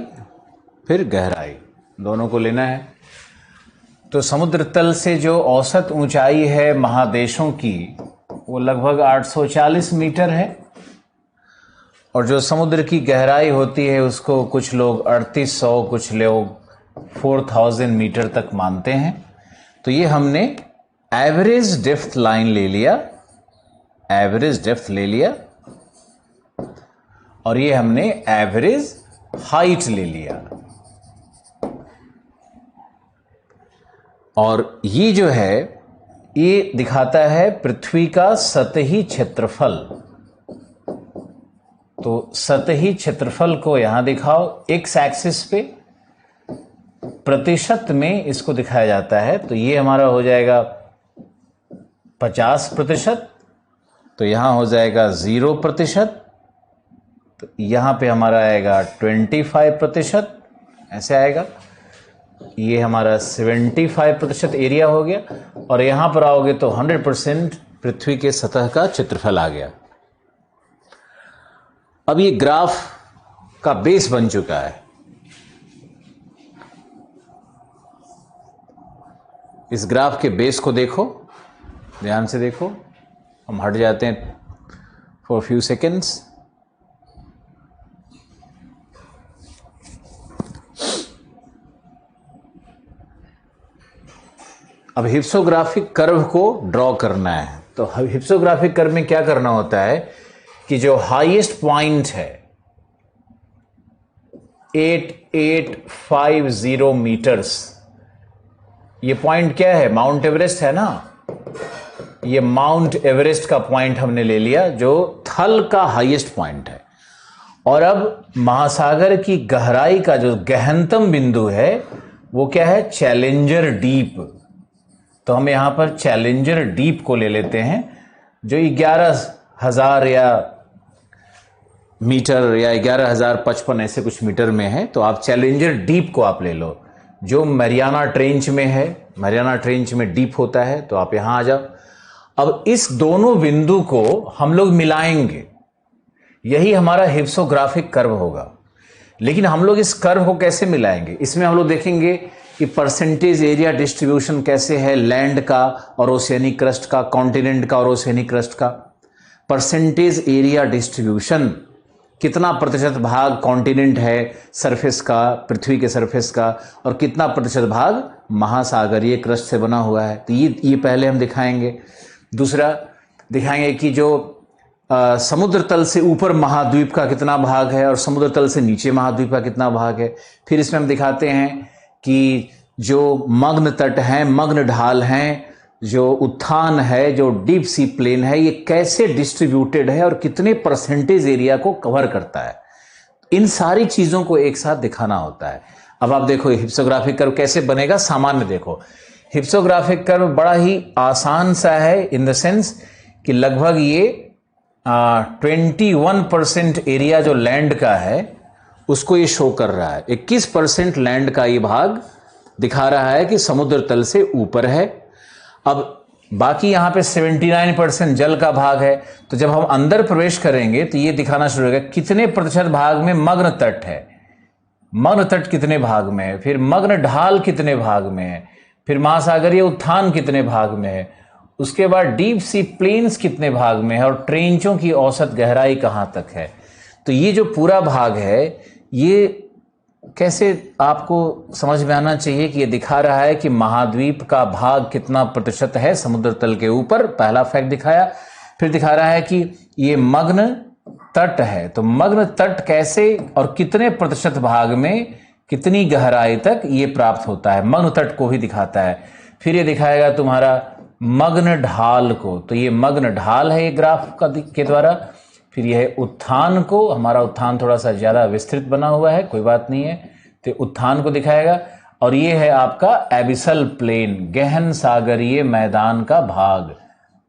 फिर गहराई, दोनों को लेना है। तो समुद्र तल से जो औसत ऊंचाई है महादेशों की वो लगभग 840 मीटर है, और जो समुद्र की गहराई होती है उसको कुछ लोग 3800, कुछ लोग 4000 मीटर तक मानते हैं। तो ये हमने एवरेज डेप्थ लाइन ले लिया, एवरेज डेप्थ ले लिया, और ये हमने एवरेज हाइट ले लिया। और ये जो है ये दिखाता है पृथ्वी का सतही क्षेत्रफल। तो सतही क्षेत्रफल को यहां दिखाओ, एक्स एक्सिस पे प्रतिशत में इसको दिखाया जाता है। तो ये हमारा हो जाएगा 50%, तो यहां हो जाएगा 0%, तो यहां पे हमारा आएगा 25%, ऐसे आएगा। ये हमारा 75% एरिया हो गया, और यहां पर आओगे तो 100% पृथ्वी के सतह का क्षेत्रफल आ गया। अब ये ग्राफ का बेस बन चुका है। इस ग्राफ के बेस को देखो, ध्यान से देखो। हम हट जाते हैं फॉर फ्यू सेकेंड्स। अब हिप्सोग्राफिक कर्व को ड्रॉ करना है। तो हिप्सोग्राफिक कर्व में क्या करना होता है कि जो हाईएस्ट पॉइंट है 8850 मीटर्स, ये पॉइंट क्या है? माउंट एवरेस्ट है ना। ये माउंट एवरेस्ट का पॉइंट हमने ले लिया जो थल का हाईएस्ट पॉइंट है। और अब महासागर की गहराई का जो गहनतम बिंदु है वो क्या है? Challenger deep. तो हम यहां पर चैलेंजर डीप को ले लेते हैं जो 11,000 या मीटर या 11,055 ऐसे कुछ मीटर में है। तो आप चैलेंजर डीप को आप ले लो जो मैरियाना ट्रेंच में है। मैरियाना ट्रेंच में डीप होता है, तो आप यहां आ जाओ। अब इस दोनों बिंदु को हम लोग मिलाएंगे, यही हमारा हिप्सोग्राफिक कर्व होगा। लेकिन हम लोग इस कर्व को कैसे मिलाएंगे? इसमें हम लोग देखेंगे कि परसेंटेज एरिया डिस्ट्रीब्यूशन कैसे है लैंड का और ओशियनिक क्रस्ट का, कॉन्टिनेंट का और ओशियनिक क्रस्ट का। परसेंटेज एरिया डिस्ट्रीब्यूशन कितना प्रतिशत भाग कॉन्टिनेंट है सरफेस का, पृथ्वी के सरफेस का, और कितना प्रतिशत भाग महासागरीय क्रस्ट से बना हुआ है। तो ये पहले हम दिखाएंगे। दूसरा दिखाएंगे कि जो समुद्र तल से ऊपर महाद्वीप का कितना भाग है और समुद्र तल से नीचे महाद्वीप का कितना भाग है। फिर इसमें हम दिखाते हैं कि जो मग्न तट हैं, मग्न ढाल हैं, जो उत्थान है, जो डीप सी प्लेन है, ये कैसे डिस्ट्रीब्यूटेड है और कितने परसेंटेज एरिया को कवर करता है। इन सारी चीजों को एक साथ दिखाना होता है। अब आप देखो हिप्सोग्राफिक कर्व कैसे बनेगा। सामान्य देखो, हिप्सोग्राफिक कर्व बड़ा ही आसान सा है इन द सेंस कि लगभग ये 21% एरिया जो लैंड का है उसको ये शो कर रहा है। 21% लैंड का ये भाग दिखा रहा है कि समुद्र तल से ऊपर है। अब बाकी यहां पे 79% जल का भाग है। तो जब हम अंदर प्रवेश करेंगे तो ये दिखाना शुरू होगा कितने प्रतिशत भाग में मग्न तट है, मग्न तट कितने भाग में है, फिर मग्न ढाल कितने भाग में है, फिर महासागरीय उत्थान कितने भाग में है, उसके बाद डीप सी प्लेन्स कितने भाग में है, और ट्रेंचों की औसत गहराई कहां तक है। तो ये जो पूरा भाग है ये कैसे आपको समझ में आना चाहिए कि ये दिखा रहा है कि महाद्वीप का भाग कितना प्रतिशत है समुद्र तल के ऊपर, पहला फैक्ट दिखाया। फिर दिखा रहा है कि ये मग्न तट है, तो मग्न तट कैसे और कितने प्रतिशत भाग में कितनी गहराई तक ये प्राप्त होता है, मग्न तट को भी दिखाता है। फिर ये दिखाएगा तुम्हारा मग्न ढाल को, तो ये मग्न ढाल है ये ग्राफ के द्वारा। फिर यह उत्थान को, हमारा उत्थान थोड़ा सा ज्यादा विस्तृत बना हुआ है, कोई बात नहीं है, तो उत्थान को दिखाएगा। और ये है आपका एबिसल प्लेन, गहन सागरीय मैदान का भाग,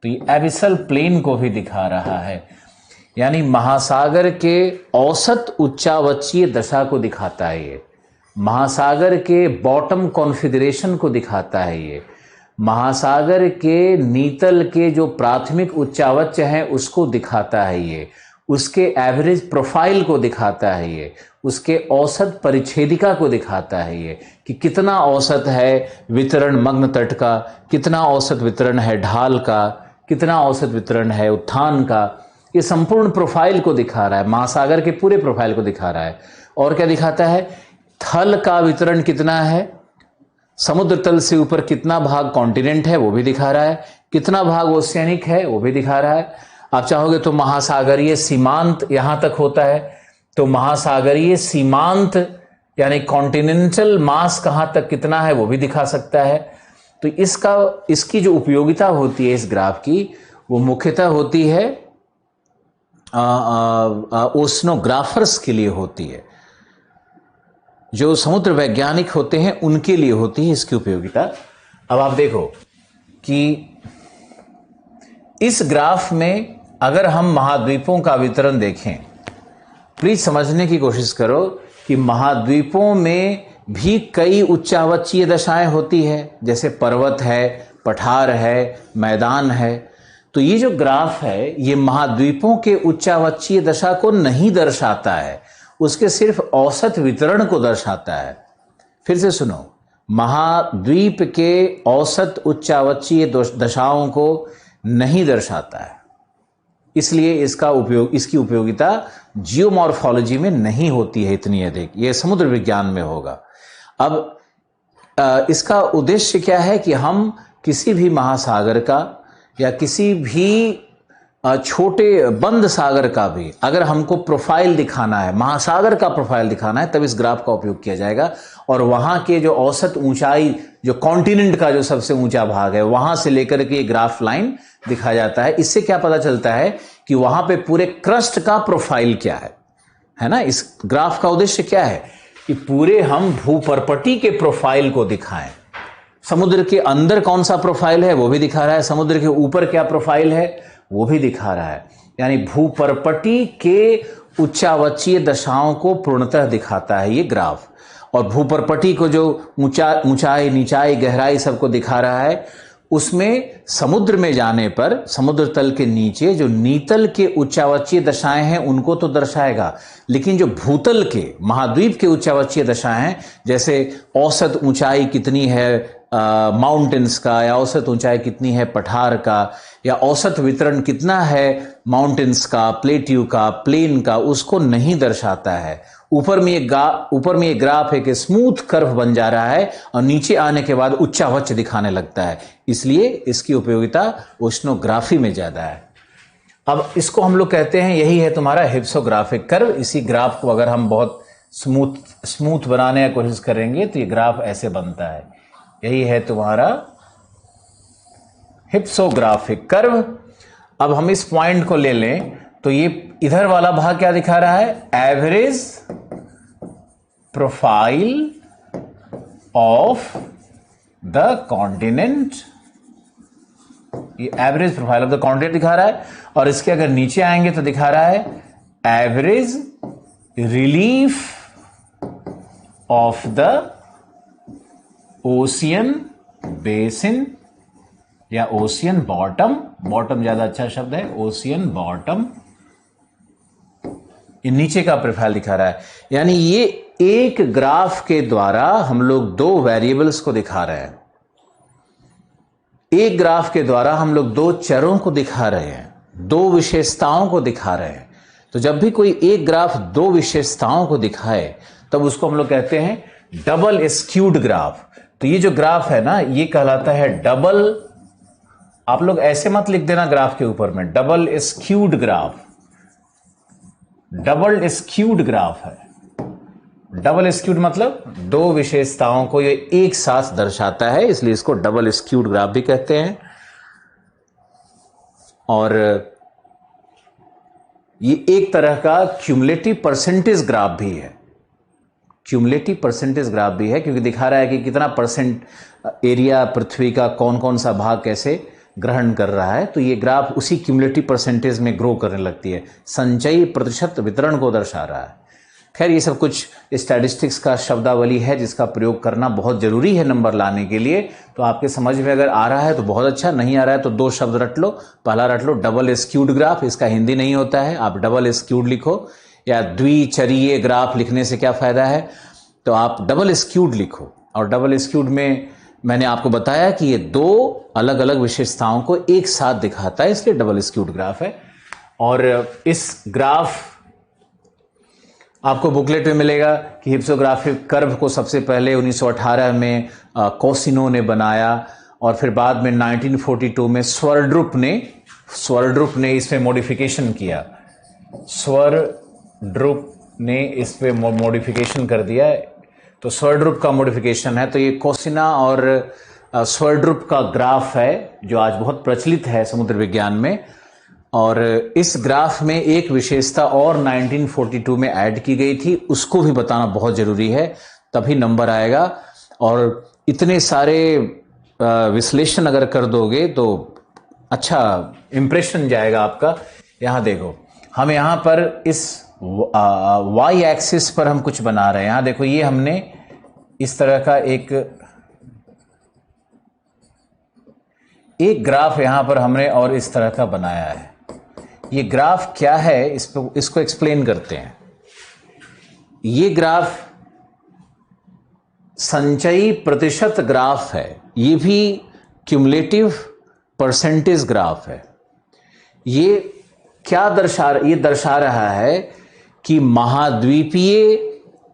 तो ये एबिसल प्लेन को भी दिखा रहा है, यानी महासागर के औसत उच्चावचीय दशा को दिखाता है। ये महासागर के बॉटम कॉन्फ़िगरेशन को दिखाता है। ये महासागर के नीतल के जो प्राथमिक उच्चावच्य हैं उसको दिखाता है। ये उसके एवरेज प्रोफाइल को दिखाता है। ये उसके औसत परिच्छेदिका को दिखाता है। ये कि कितना औसत है वितरण मग्न तट का, कितना औसत वितरण है ढाल का, कितना औसत वितरण है उत्थान का। ये संपूर्ण प्रोफाइल को दिखा रहा है, महासागर के पूरे प्रोफाइल को दिखा रहा है। और क्या दिखाता है, थल का वितरण कितना है, समुद्र तल से ऊपर कितना भाग कॉन्टिनेंट है वो भी दिखा रहा है, कितना भाग ओशियानिक है वो भी दिखा रहा है। आप चाहोगे तो महासागरीय सीमांत यहां तक होता है, तो महासागरीय सीमांत यानी कॉन्टिनेंटल मास कहां तक कितना है वो भी दिखा सकता है। तो इसकी जो उपयोगिता होती है इस ग्राफ की, वो मुख्यतः होती है ओशनोग्राफर्स के लिए होती है, जो समुद्र वैज्ञानिक होते हैं उनके लिए होती है इसकी उपयोगिता। अब आप देखो कि इस ग्राफ में अगर हम महाद्वीपों का वितरण देखें, प्लीज समझने की कोशिश करो कि महाद्वीपों में भी कई उच्चावचीय दशाएं होती है, जैसे पर्वत है, पठार है, मैदान है। तो ये जो ग्राफ है ये महाद्वीपों के उच्चावचीय दशा को नहीं दर्शाता है, उसके सिर्फ औसत वितरण को दर्शाता है। फिर से सुनो, महाद्वीप के औसत उच्चावचीय दशाओं को नहीं दर्शाता है, इसलिए इसकी उपयोगिता जियोमॉर्फोलॉजी में नहीं होती है इतनी अधिक, यह समुद्र विज्ञान में होगा। अब इसका उद्देश्य क्या है कि हम किसी भी महासागर का या किसी भी छोटे बंद सागर का भी अगर हमको प्रोफाइल दिखाना है, महासागर का प्रोफाइल दिखाना है, तब इस ग्राफ का उपयोग किया जाएगा। और वहां के जो औसत ऊंचाई, जो कॉन्टिनेंट का जो सबसे ऊंचा भाग है, वहां से लेकर के ये ग्राफ लाइन दिखाया जाता है। इससे क्या पता चलता है कि वहां पे पूरे क्रस्ट का प्रोफाइल क्या है ना। इस ग्राफ का उद्देश्य क्या है कि पूरे हम भूपर्पटी के प्रोफाइल को दिखाएं। समुद्र के अंदर कौन सा प्रोफाइल है वो भी दिखा रहा है, समुद्र के ऊपर क्या प्रोफाइल है वो भी दिखा रहा है। यानी भूपर्पटी के उच्चावचीय दशाओं को पूर्णतः दिखाता है ये ग्राफ। और भूपर्पटी को जो ऊंचाई, नीचाई, गहराई सबको दिखा रहा है, उसमें समुद्र में जाने पर समुद्र तल के नीचे जो नीतल के उच्चावचीय दशाएं हैं उनको तो दर्शाएगा, लेकिन जो भूतल के महाद्वीप के उच्चावचीय दशाएं हैं, जैसे औसत ऊंचाई कितनी है माउंटेन्स का, या औसत ऊंचाई कितनी है पठार का, या औसत वितरण कितना है माउंटेन्स का, प्लेट्यू का, प्लेन का, उसको नहीं दर्शाता है। ऊपर में एक ग्राफ है कि स्मूथ कर्व बन जा रहा है और नीचे आने के बाद उच्चावच दिखाने लगता है, इसलिए इसकी उपयोगिता ओशनोग्राफी में ज्यादा है। अब इसको हम लोग कहते हैं, यही है तुम्हारा हिप्सोग्राफिक कर्व। इसी ग्राफ को अगर हम बहुत स्मूथ बनाने की कोशिश करेंगे तो ये ग्राफ ऐसे बनता है। यही है तुम्हारा हिप्सोग्राफिक कर्व। अब हम इस पॉइंट को ले लें तो ये इधर वाला भाग क्या दिखा रहा है, average profile of the continent. ये average profile of the continent दिखा रहा है, और इसके अगर नीचे आएंगे तो दिखा रहा है average relief of the ocean basin या ओशियन बॉटम। बॉटम ज्यादा अच्छा शब्द है, ओशियन बॉटम। ये नीचे का प्रोफाइल दिखा रहा है। यानी ये एक ग्राफ के द्वारा हम लोग दो वेरिएबल्स को दिखा रहे हैं, एक ग्राफ के द्वारा हम लोग दो चरों को दिखा रहे हैं, दो विशेषताओं को दिखा रहे हैं। तो जब भी कोई एक ग्राफ दो विशेषताओं को दिखाए तब उसको हम लोग कहते हैं डबल स्क्यूड ग्राफ। तो ये जो ग्राफ है ना, ये कहलाता है डबल, आप लोग ऐसे मत लिख देना ग्राफ के ऊपर में, double skewed graph. Double skewed graph है। डबल स्क्यूड मतलब दो विशेषताओं को ये एक साथ दर्शाता है, इसलिए इसको डबल स्क्यूड ग्राफ भी कहते हैं। और ये एक तरह का क्यूमुलेटिव परसेंटेज ग्राफ भी है। क्यूमुलेटिव परसेंटेज ग्राफ भी है क्योंकि दिखा रहा है कि कितना परसेंट एरिया पृथ्वी का कौन कौन सा भाग कैसे ग्रहण कर रहा है। तो ये ग्राफ उसी क्यूमुलेटिव परसेंटेज में ग्रो करने लगती है, संचयी प्रतिशत वितरण को दर्शा रहा है। खैर, ये सब कुछ स्टैटिस्टिक्स का शब्दावली है जिसका प्रयोग करना बहुत जरूरी है नंबर लाने के लिए। तो आपके समझ में अगर आ रहा है तो बहुत अच्छा, नहीं आ रहा है तो दो शब्द रट लो। पहला रट लो डबल स्क्यूड ग्राफ, इसका हिंदी नहीं होता है, आप डबल स्क्यूड लिखो, या द्विचरीय ग्राफ लिखने से क्या फायदा है, तो आप डबल स्क्यूड लिखो। और डबल स्क्यूड में मैंने आपको बताया कि ये दो अलग अलग विशेषताओं को एक साथ दिखाता है, इसलिए डबल स्क्यूड ग्राफ है। और इस ग्राफ आपको बुकलेट में मिलेगा कि हिप्सोग्राफिक कर्व को सबसे पहले 1918 में कोसिनो ने बनाया, और फिर बाद में 1942 में स्वरड्रुप ने इसमें मॉडिफिकेशन किया। स्वरड्रुप ने इस पे मॉडिफिकेशन कर दिया, तो स्वरड्रुप का मॉडिफिकेशन है। तो ये कोसिना और स्वरड्रुप का ग्राफ है जो आज बहुत प्रचलित है समुद्र विज्ञान में। और इस ग्राफ में एक विशेषता और 1942 में ऐड की गई थी, उसको भी बताना बहुत जरूरी है, तभी नंबर आएगा। और इतने सारे विश्लेषण अगर कर दोगे तो अच्छा इंप्रेशन जाएगा आपका। यहां देखो, हम यहां पर इस वाई एक्सिस पर हम कुछ बना रहे हैं। यहां देखो, ये हमने इस तरह का एक ग्राफ यहां पर हमने और इस तरह का बनाया है। ये ग्राफ क्या है, इसको एक्सप्लेन करते हैं। ये ग्राफ संचयी प्रतिशत ग्राफ है, ये भी क्यूमुलेटिव परसेंटेज ग्राफ है। ये क्या दर्शा रहा है कि महाद्वीपीय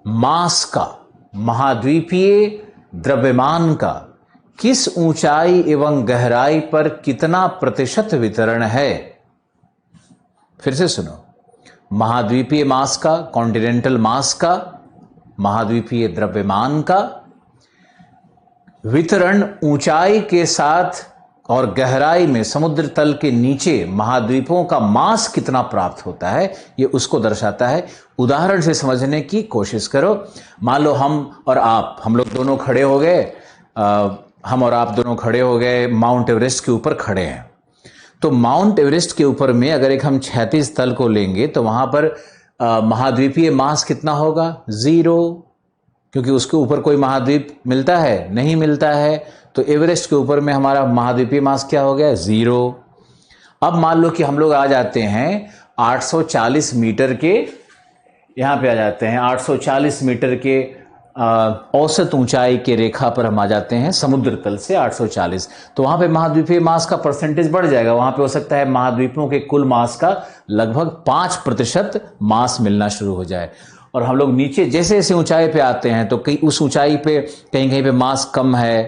मास का, महाद्वीपीय द्रव्यमान का किस ऊंचाई एवं गहराई पर कितना प्रतिशत वितरण है। फिर से सुनो, महाद्वीपीय मास का, कॉन्टिनेंटल मास का, महाद्वीपीय द्रव्यमान का वितरण ऊंचाई के साथ और गहराई में समुद्र तल के नीचे महाद्वीपों का मास कितना प्राप्त होता है, ये उसको दर्शाता है। उदाहरण से समझने की कोशिश करो। मान लो हम और आप, हम लोग दोनों खड़े हो गए, हम और आप दोनों खड़े हो गए, माउंट एवरेस्ट के ऊपर खड़े हैं। तो माउंट एवरेस्ट के ऊपर में अगर एक हम क्षैतिज तल को लेंगे तो वहां पर महाद्वीपीय मास कितना होगा, 0, क्योंकि उसके ऊपर कोई महाद्वीप मिलता है, नहीं मिलता है। तो एवरेस्ट के ऊपर में हमारा महाद्वीपीय मास क्या हो गया? 0। अब मान लो कि हम लोग आ जाते हैं 840 मीटर के, यहां पे आ जाते हैं 840 मीटर के औसत ऊंचाई के रेखा पर हम आ जाते हैं समुद्र तल से 840। तो वहां पे महाद्वीपीय मास का परसेंटेज बढ़ जाएगा। वहां पे हो सकता है महाद्वीपों के कुल मास का लगभग 5% मास मिलना शुरू हो जाए। और हम लोग नीचे जैसे जैसे ऊंचाई पे आते हैं तो कहीं उस ऊंचाई पे कहीं कहीं पे मास कम है,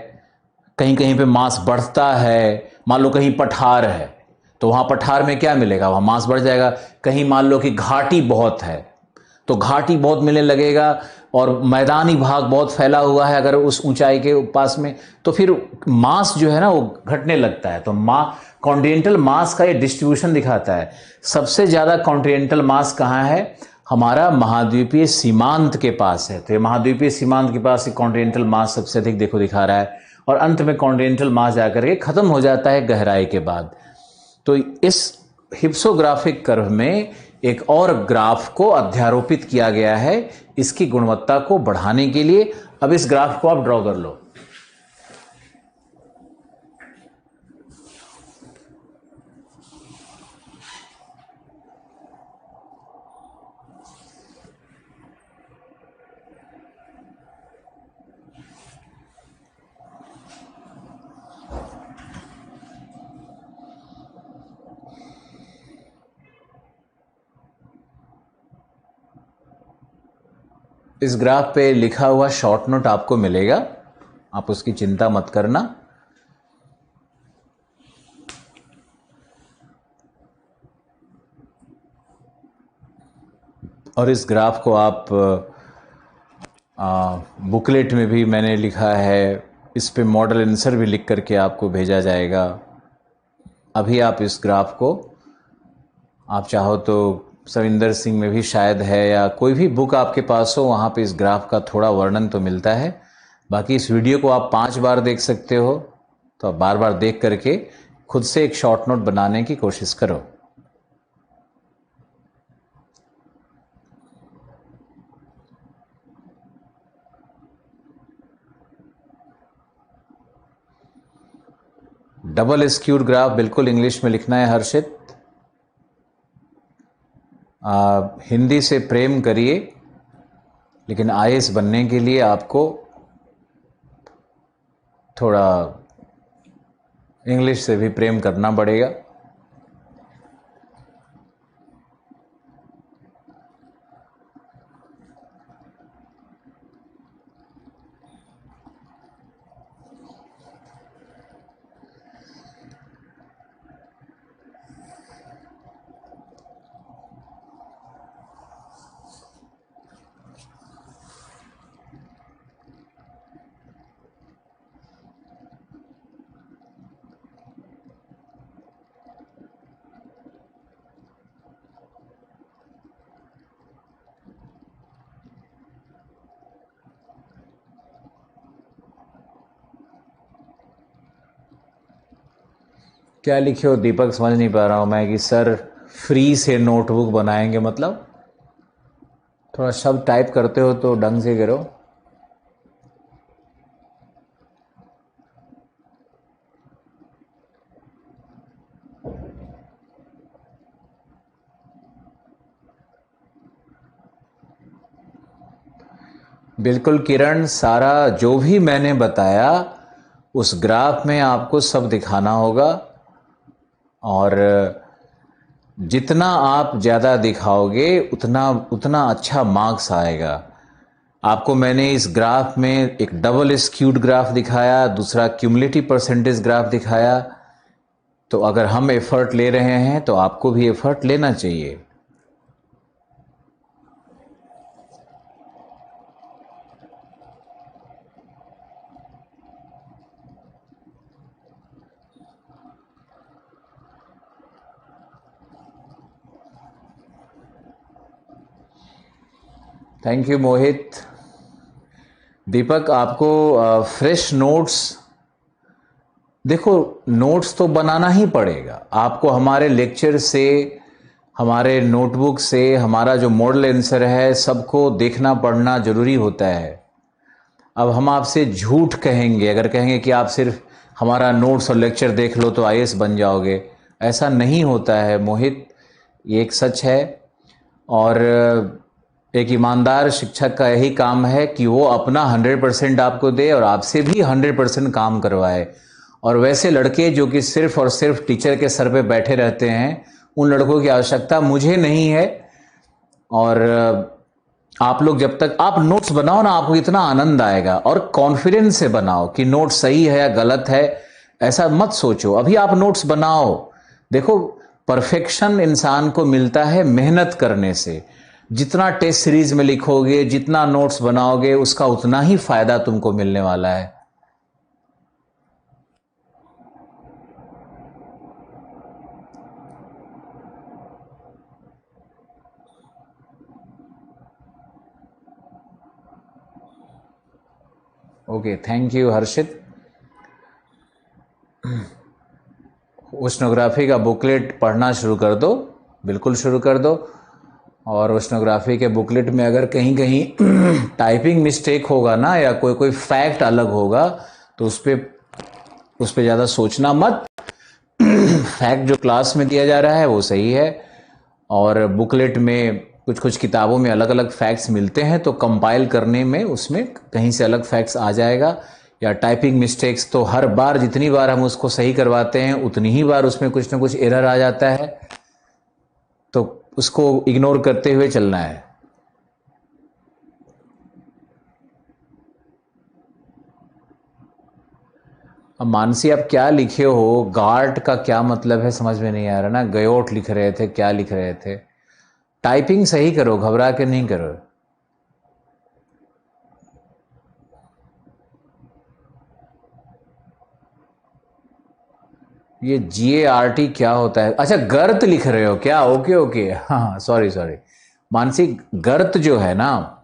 कहीं कहीं पे मास बढ़ता है। मान लो कहीं पठार है तो वहां पठार में क्या मिलेगा? वहां मास बढ़ जाएगा। कहीं मान लो कि घाटी बहुत है तो घाटी बहुत मिलने लगेगा, और मैदानी भाग बहुत फैला हुआ है अगर उस ऊंचाई के पास में, तो फिर मास जो है ना वो घटने लगता है। तो कॉन्टिनेंटल मास का ये डिस्ट्रीब्यूशन दिखाता है। सबसे ज्यादा कॉन्टिनेंटल मास कहाँ है? हमारा महाद्वीपीय सीमांत के पास है। तो ये महाद्वीपीय सीमांत के पास कॉन्टिनेंटल मास सबसे अधिक देखो दिखा रहा है, और अंत में कॉन्टिनेंटल मास जाकर के खत्म हो जाता है गहराई के बाद। तो इस हिप्सोग्राफिक कर्व में एक और ग्राफ को अध्यारोपित किया गया है इसकी गुणवत्ता को बढ़ाने के लिए। अब इस ग्राफ को आप ड्रॉ कर लो। इस ग्राफ पे लिखा हुआ शॉर्ट नोट आपको मिलेगा, आप उसकी चिंता मत करना। और इस ग्राफ को आप बुकलेट में भी मैंने लिखा है, इस पे मॉडल आंसर भी लिख करके आपको भेजा जाएगा। अभी आप इस ग्राफ को, आप चाहो तो सविंदर सिंह में भी शायद है, या कोई भी बुक आपके पास हो वहाँ पे इस ग्राफ का थोड़ा वर्णन तो मिलता है। बाकी इस वीडियो को आप 5 बार देख सकते हो, तो आप बार बार देख करके खुद से एक शॉर्ट नोट बनाने की कोशिश करो। डबल स्क्यूड ग्राफ बिल्कुल इंग्लिश में लिखना है हर्षित। हिंदी से प्रेम करिए, लेकिन आईएएस बनने के लिए आपको थोड़ा इंग्लिश से भी प्रेम करना पड़ेगा। क्या लिखे हो दीपक? समझ नहीं पा रहा हूं मैं कि सर फ्री से नोटबुक बनाएंगे, मतलब थोड़ा शब्द टाइप करते हो तो ढंग से करो। बिल्कुल किरण, सारा जो भी मैंने बताया उस ग्राफ में आपको सब दिखाना होगा, और जितना आप ज़्यादा दिखाओगे उतना उतना अच्छा मार्क्स आएगा। आपको मैंने इस ग्राफ में एक डबल स्क्यूड ग्राफ दिखाया, दूसरा क्यूमुलेटिव परसेंटेज ग्राफ दिखाया। तो अगर हम एफर्ट ले रहे हैं तो आपको भी एफर्ट लेना चाहिए। थैंक यू मोहित। दीपक, आपको फ्रेश नोट्स, देखो नोट्स तो बनाना ही पड़ेगा आपको। हमारे लेक्चर से, हमारे नोटबुक से, हमारा जो मॉडल आंसर है सबको देखना पढ़ना जरूरी होता है। अब हम आपसे झूठ कहेंगे अगर कहेंगे कि आप सिर्फ हमारा नोट्स और लेक्चर देख लो तो आईएएस बन जाओगे, ऐसा नहीं होता है मोहित, ये एक सच है। और एक ईमानदार शिक्षक का यही काम है कि वो अपना 100% आपको दे और आपसे भी 100% काम करवाए। और वैसे लड़के जो कि सिर्फ और सिर्फ टीचर के सर पे बैठे रहते हैं, उन लड़कों की आवश्यकता मुझे नहीं है। और आप लोग जब तक आप नोट्स बनाओ ना, आपको इतना आनंद आएगा, और कॉन्फिडेंस से बनाओ कि नोट सही है या गलत है, ऐसा मत सोचो। अभी आप नोट्स बनाओ। देखो, परफेक्शन इंसान को मिलता है मेहनत करने से। जितना टेस्ट सीरीज में लिखोगे, जितना नोट्स बनाओगे, उसका उतना ही फायदा तुमको मिलने वाला है। Okay, thank you Harshit. Oceanography का बुकलेट पढ़ना शुरू कर दो, बिल्कुल शुरू कर दो। और ओशनोग्राफी के बुकलेट में अगर कहीं कहीं टाइपिंग मिस्टेक होगा ना, या कोई फैक्ट अलग होगा, तो उस पर ज़्यादा सोचना मत। फैक्ट जो क्लास में दिया जा रहा है वो सही है, और बुकलेट में कुछ किताबों में अलग अलग फैक्ट्स मिलते हैं, तो कंपाइल करने में उसमें कहीं से अलग फैक्ट्स आ जाएगा। या टाइपिंग मिस्टेक्स तो हर बार जितनी बार हम उसको सही करवाते हैं उतनी ही बार उसमें कुछ ना कुछ एरर आ जाता है, तो उसको इग्नोर करते हुए चलना है। अब मानसी, आप क्या लिखे हो? गार्ड का क्या मतलब है समझ में नहीं आ रहा ना। गयोट लिख रहे थे, क्या लिख रहे थे? टाइपिंग सही करो, घबरा के नहीं करो। ये GART क्या होता है? अच्छा, गर्त लिख रहे हो क्या? ओके ओके, हाँ सॉरी सॉरी। मानसिक, गर्त जो है ना,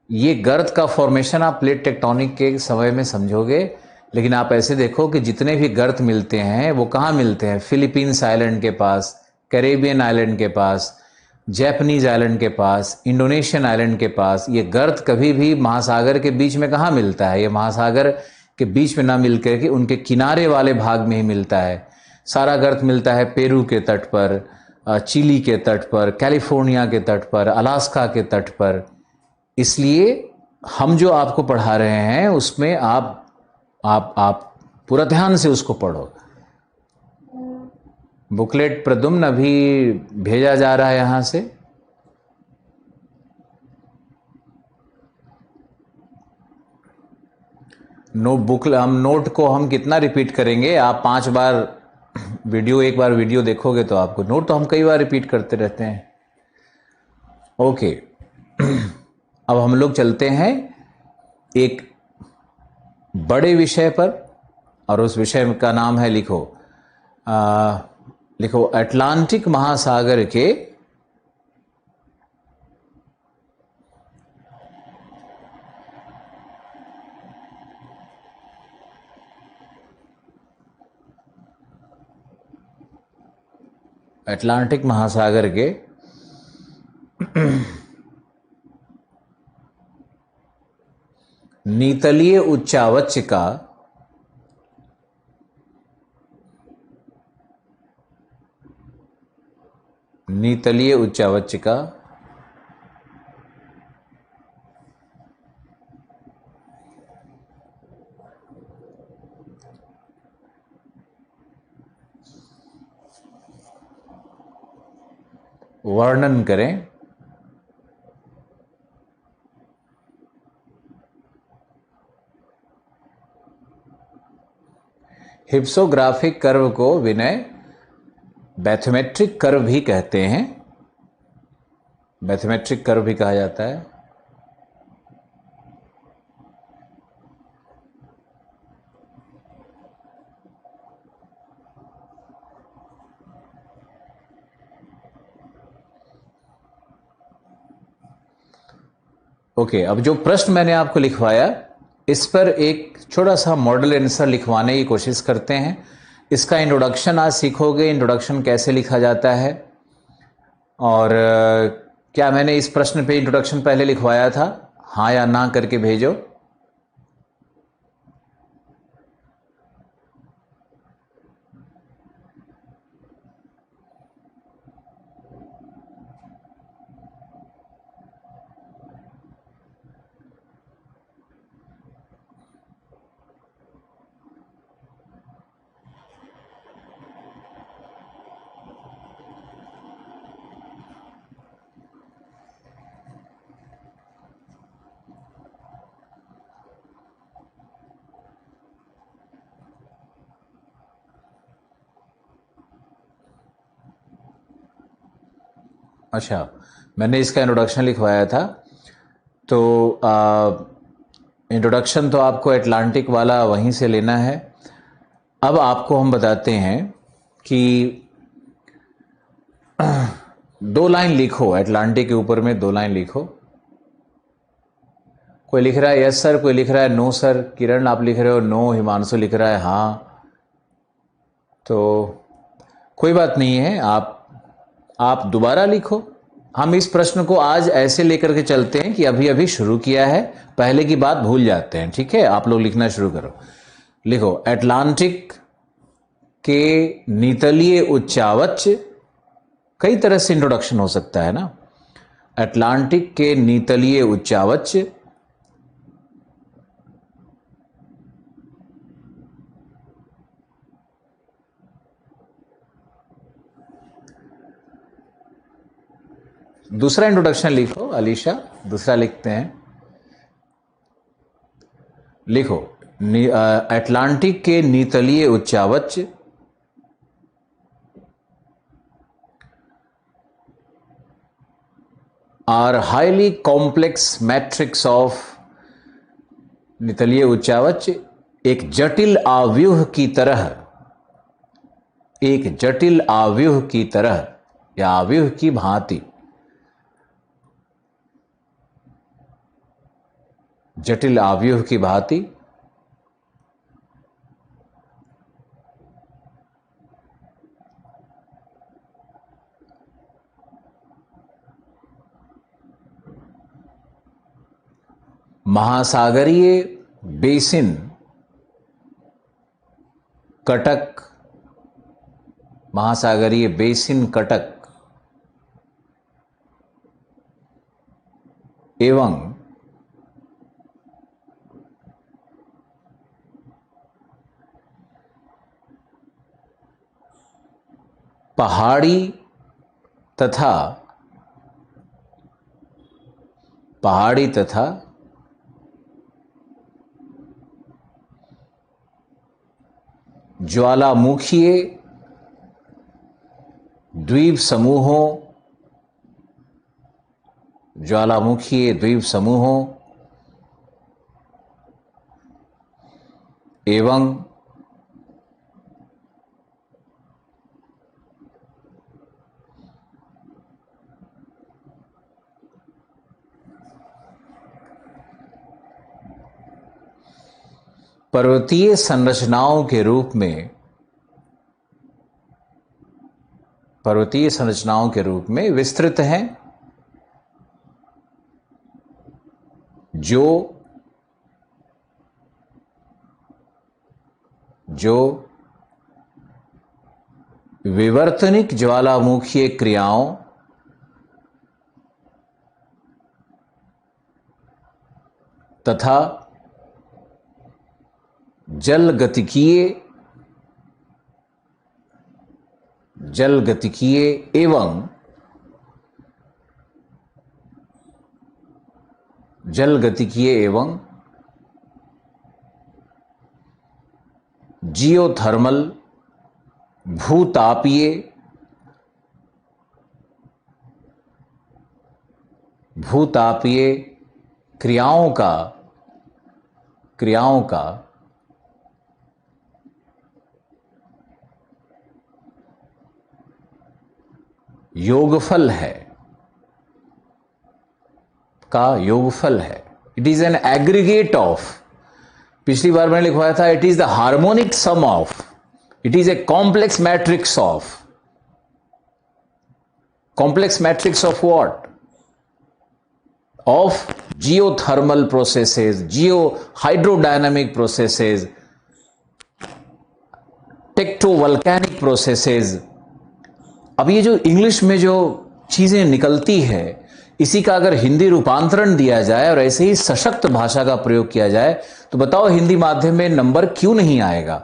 ये गर्त का फॉर्मेशन आप प्लेट टेक्टोनिक के समय में समझोगे। लेकिन आप ऐसे देखो कि जितने भी गर्त मिलते हैं वो कहाँ मिलते हैं? फिलीपींस आइलैंड के पास, कैरेबियन आइलैंड के पास, जैपनीज आइलैंड के पास, इंडोनेशियन आइलैंड के पास। ये गर्त कभी भी महासागर के बीच में कहाँ मिलता है? ये महासागर के बीच में ना मिलकर के उनके किनारे वाले भाग में ही मिलता है। सारा गर्त मिलता है पेरू के तट पर, चिली के तट पर, कैलिफोर्निया के तट पर, अलास्का के तट पर। इसलिए हम जो आपको पढ़ा रहे हैं उसमें आप पूरा ध्यान से उसको पढ़ो। बुकलेट प्रदुम्न अभी भेजा जा रहा है यहां से। हम नोट को हम कितना रिपीट करेंगे? आप 5 बार वीडियो, एक बार वीडियो देखोगे तो आपको नोट तो हम कई बार रिपीट करते रहते हैं। ओके, अब हम लोग चलते हैं एक बड़े विषय पर, और उस विषय का नाम है, लिखो अटलांटिक महासागर के नीतलीय उच्चावच का वर्णन करें। हिप्सोग्राफिक कर्व को विनय बैथोमेट्रिक कर्व भी कहते हैं, बैथोमेट्रिक कर्व भी कहा जाता है। ओके, अब जो प्रश्न मैंने आपको लिखवाया, इस पर एक छोटा सा मॉडल आंसर लिखवाने की कोशिश करते हैं। इसका इंट्रोडक्शन आज सीखोगे, इंट्रोडक्शन कैसे लिखा जाता है। और क्या मैंने इस प्रश्न पे इंट्रोडक्शन पहले लिखवाया था? हाँ या ना करके भेजो। अच्छा, मैंने इसका इंट्रोडक्शन लिखवाया था, तो इंट्रोडक्शन तो आपको एटलांटिक वाला वहीं से लेना है। अब आपको हम बताते हैं कि 2 लाइन लिखो, एटलांटिक के ऊपर में 2 लाइन लिखो। कोई लिख रहा है यस सर, कोई लिख रहा है नो सर। किरण आप लिख रहे हो नो, हिमांशु लिख रहा है हाँ। तो कोई बात नहीं है, आप दोबारा लिखो। हम इस प्रश्न को आज ऐसे लेकर के चलते हैं कि अभी अभी शुरू किया है, पहले की बात भूल जाते हैं, ठीक है। आप लोग लिखना शुरू करो। लिखो, एटलांटिक के नितलीय उच्चावच, कई तरह से इंट्रोडक्शन हो सकता है ना। अटलांटिक के नितलीय उच्चावच दूसरा इंट्रोडक्शन लिखो अलीशा, दूसरा लिखते हैं। लिखो, अटलांटिक के नितलीय उच्चावच are highly complex matrix of, नितलीय उच्चावच एक जटिल आव्यूह की तरह, एक जटिल आव्यूह की तरह या आव्यूह की भांति, जटिल आव्यूह की भांति महासागरीय बेसिन कटक, महासागरीय बेसिन कटक एवं पहाड़ी तथा ज्वालामुखीय द्वीप समूहों, ज्वालामुखीय द्वीप समूहों एवं पर्वतीय संरचनाओं के रूप में, पर्वतीय संरचनाओं के रूप में विस्तृत हैं, जो विवर्तनिक ज्वालामुखीय क्रियाओं तथा जलगतिकीय एवं जियोथर्मल भूतापीय क्रियाओं का योगफल है, it is an aggregate of, पिछली बार मैंने लिखवाया था it is the harmonic sum of, it is a complex matrix of what, of geothermal processes, geo hydrodynamic processes, tectovolcanic processes. अब ये जो इंग्लिश में जो चीजें निकलती है, इसी का अगर हिंदी रूपांतरण दिया जाए और ऐसे ही सशक्त भाषा का प्रयोग किया जाए तो बताओ हिंदी माध्यम में नंबर क्यों नहीं आएगा।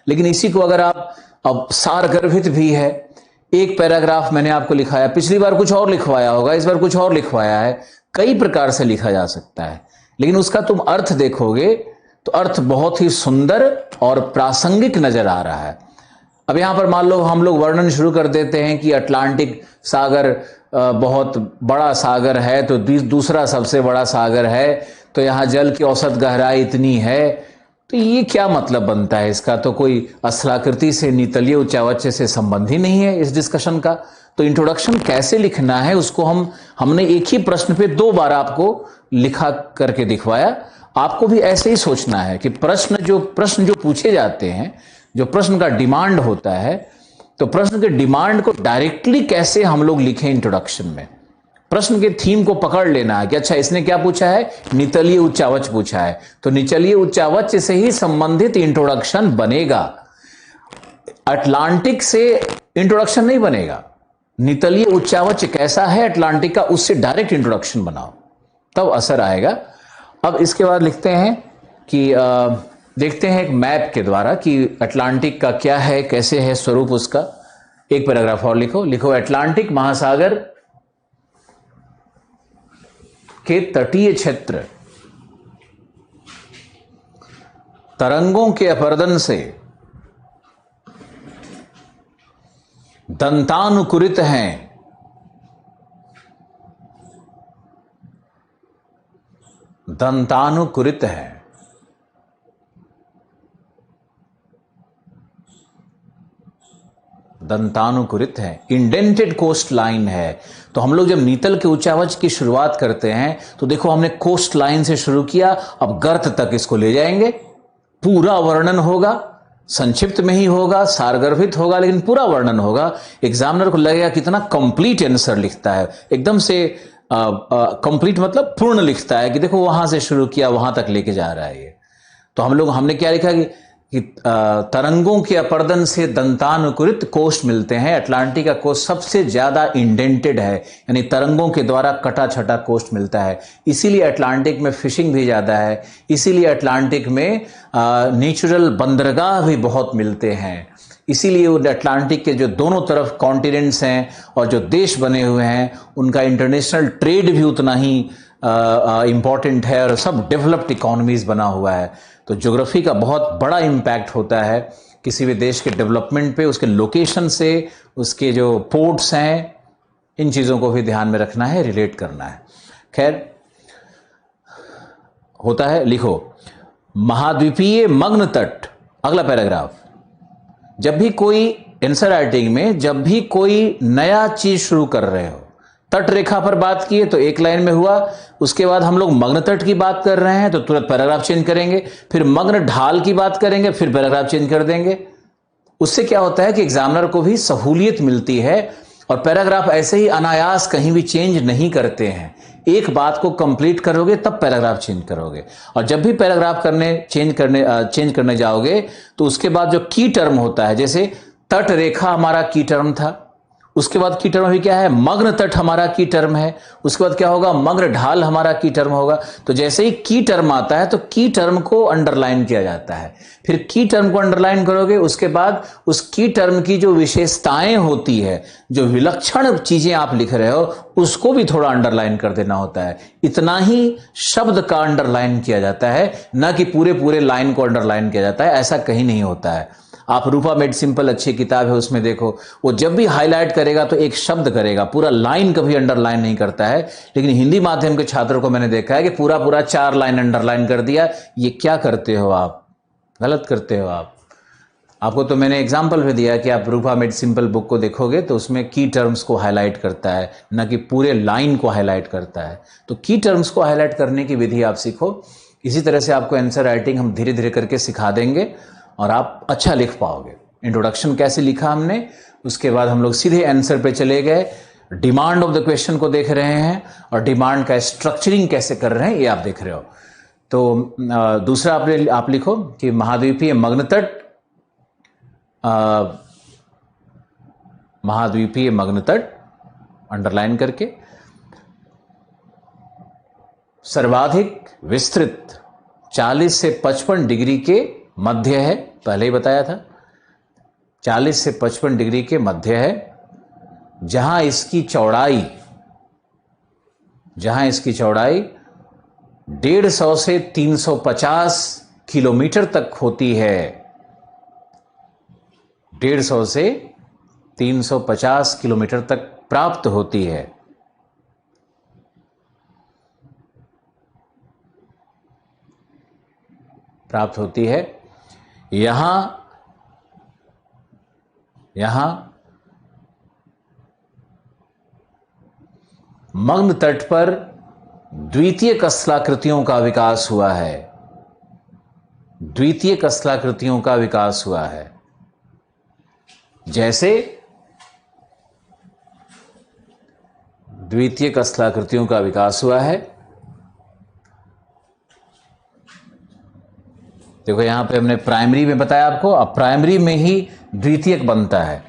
लेकिन इसी को अगर आप, अब सारगर्भित भी है, एक पैराग्राफ मैंने आपको लिखाया, पिछली बार कुछ और लिखवाया होगा, इस बार कुछ और लिखवाया है, कई प्रकार से लिखा जा सकता है, लेकिन उसका तुम अर्थ देखोगे तो अर्थ बहुत ही सुंदर और प्रासंगिक नजर आ रहा है। अब यहां पर मान लो हम लोग वर्णन शुरू कर देते हैं कि अटलांटिक सागर बहुत बड़ा सागर है तो दूसरा सबसे बड़ा सागर है, तो यहाँ जल की औसत गहराई इतनी है। तो ये क्या मतलब बनता है इसका? तो कोई अस्लाकृति से, नितलीय उच्चावच से संबंध ही नहीं है इस डिस्कशन का। तो इंट्रोडक्शन कैसे लिखना है उसको हमने एक ही प्रश्न पे 2 बार आपको लिखा करके दिखवाया। आपको भी ऐसे ही सोचना है कि प्रश्न जो पूछे जाते हैं, जो प्रश्न का डिमांड होता है, तो प्रश्न के डिमांड को डायरेक्टली कैसे हम लोग लिखें इंट्रोडक्शन में। प्रश्न के थीम को पकड़ लेना है कि अच्छा इसने क्या पूछा है, नितलीय उच्चावच पूछा है, तो निचलीय उच्चावच से ही संबंधित इंट्रोडक्शन बनेगा। अटलांटिक से इंट्रोडक्शन नहीं बनेगा। नितलीय उच्चावच कैसा है अटलांटिक का, उससे डायरेक्ट इंट्रोडक्शन बनाओ, तब असर आएगा। अब इसके बाद लिखते हैं कि देखते हैं एक मैप के द्वारा कि अटलांटिक का क्या है, कैसे है स्वरूप उसका। एक पैराग्राफ और लिखो अटलांटिक महासागर के तटीय क्षेत्र तरंगों के अपरदन से दंतानुकुरित हैं। दंतानुकुरित है। दंतानुकुरित है, इंडेंटेड कोस्ट लाइन है। तो हम लोग जब नीतल के उच्चावच की शुरुआत करते हैं तो देखो हमने कोस्ट लाइन से शुरू किया, अब गर्त तक इसको ले जाएंगे। पूरा वर्णन होगा, संक्षिप्त में ही होगा, सारगर्भित होगा, लेकिन पूरा वर्णन होगा। एग्जामिनर को लगेगा कितना कंप्लीट आंसर लिखता है, एकदम से कंप्लीट मतलब पूर्ण लिखता है कि देखो वहां से शुरू किया वहां तक लेके जा रहा है ये। तो हमने क्या लिखा कि तरंगों के अपर्दन से दंतानुकुरित कोस्ट मिलते हैं। अटलांटिक का कोस्ट सबसे ज्यादा इंडेंटेड है, यानी तरंगों के द्वारा कटा छटा कोस्ट मिलता है। इसीलिए अटलांटिक में फिशिंग भी ज्यादा है, इसीलिए अटलांटिक में नेचुरल बंदरगाह भी बहुत मिलते हैं। इसीलिए अटलांटिक के जो दोनों तरफ कॉन्टिनेंट्स हैं और जो देश बने हुए हैं उनका इंटरनेशनल ट्रेड भी उतना ही इंपॉर्टेंट है और सब डेवलप्ड इकोनॉमीज बना हुआ है। तो ज्योग्राफी का बहुत बड़ा इम्पैक्ट होता है किसी भी देश के डेवलपमेंट पे, उसके लोकेशन से, उसके जो पोर्ट्स हैं, इन चीज़ों को भी ध्यान में रखना है, रिलेट करना है। खैर होता है। लिखो महाद्वीपीय मग्न तट, अगला पैराग्राफ। जब भी कोई आंसर राइटिंग में जब भी कोई नया चीज शुरू कर रहे हो, तट रेखा पर बात किए तो एक लाइन में हुआ, उसके बाद हम लोग मग्न तट की बात कर रहे हैं तो तुरंत पैराग्राफ चेंज करेंगे, फिर मग्न ढाल की बात करेंगे, फिर पैराग्राफ चेंज कर देंगे। उससे क्या होता है कि एग्जामिनर को भी सहूलियत मिलती है और पैराग्राफ ऐसे ही अनायास कहीं भी चेंज नहीं करते हैं। एक बात को कंप्लीट करोगे तब पैराग्राफ चेंज करोगे, और जब भी पैराग्राफ चेंज करने जाओगे तो उसके बाद जो की टर्म होता है, जैसे तट रेखा हमारा की टर्म था, उसके बाद की टर्म अभी क्या है, मग्न तट हमारा की टर्म है, उसके बाद क्या होगा, मग्न ढाल हमारा की टर्म होगा। तो जैसे ही की टर्म आता है तो की टर्म को अंडरलाइन किया जाता है, फिर की टर्म को अंडरलाइन करोगे, उसके बाद उस की टर्म की जो विशेषताएं होती है, जो विलक्षण चीजें आप लिख रहे हो, उसको भी थोड़ा अंडरलाइन कर देना होता है। इतना ही शब्द का अंडरलाइन किया जाता है, ना कि पूरे लाइन को अंडरलाइन किया जाता है, ऐसा कहीं नहीं होता है। आप रूपा मेड सिंपल अच्छी किताब है, उसमें देखो वो जब भी हाईलाइट करेगा तो एक शब्द करेगा, पूरा लाइन कभी अंडरलाइन नहीं करता है। लेकिन हिंदी माध्यम के छात्रों को मैंने देखा है कि पूरा 4 लाइन अंडरलाइन कर दिया। ये क्या करते हो आप, गलत करते हो आप। आपको तो मैंने एग्जाम्पल भी दिया कि आप रूपा मेड सिंपल बुक को देखोगे तो उसमें की टर्म्स को हाईलाइट करता है, ना कि पूरे लाइन को हाईलाइट करता है। तो की टर्म्स को हाईलाइट करने की विधि आप सीखो। इसी तरह से आपको आंसर राइटिंग हम धीरे धीरे करके सिखा देंगे और आप अच्छा लिख पाओगे। इंट्रोडक्शन कैसे लिखा हमने, उसके बाद हम लोग सीधे आंसर पे चले गए, डिमांड ऑफ द क्वेश्चन को देख रहे हैं और डिमांड का स्ट्रक्चरिंग कैसे कर रहे हैं ये आप देख रहे हो। तो दूसरा आप लिखो कि महाद्वीपीय मग्न तट, महाद्वीपीय मग्न तट अंडरलाइन करके, सर्वाधिक विस्तृत 40 से 55 डिग्री के मध्य है, पहले ही बताया था, 40 से 55 डिग्री के मध्य है, जहां इसकी चौड़ाई 150 से 350 किलोमीटर तक होती है। 150 से 350 किलोमीटर तक प्राप्त होती है। प्राप्त होती है। यहां मग्न तट पर द्वितीयक स्थलाकृतियों का विकास हुआ है। द्वितीयक स्थलाकृतियों का विकास हुआ है, जैसे द्वितीयक स्थलाकृतियों का विकास हुआ है। देखो यहां पे हमने प्राइमरी में बताया आपको, अब प्राइमरी में ही द्वितीयक बनता है।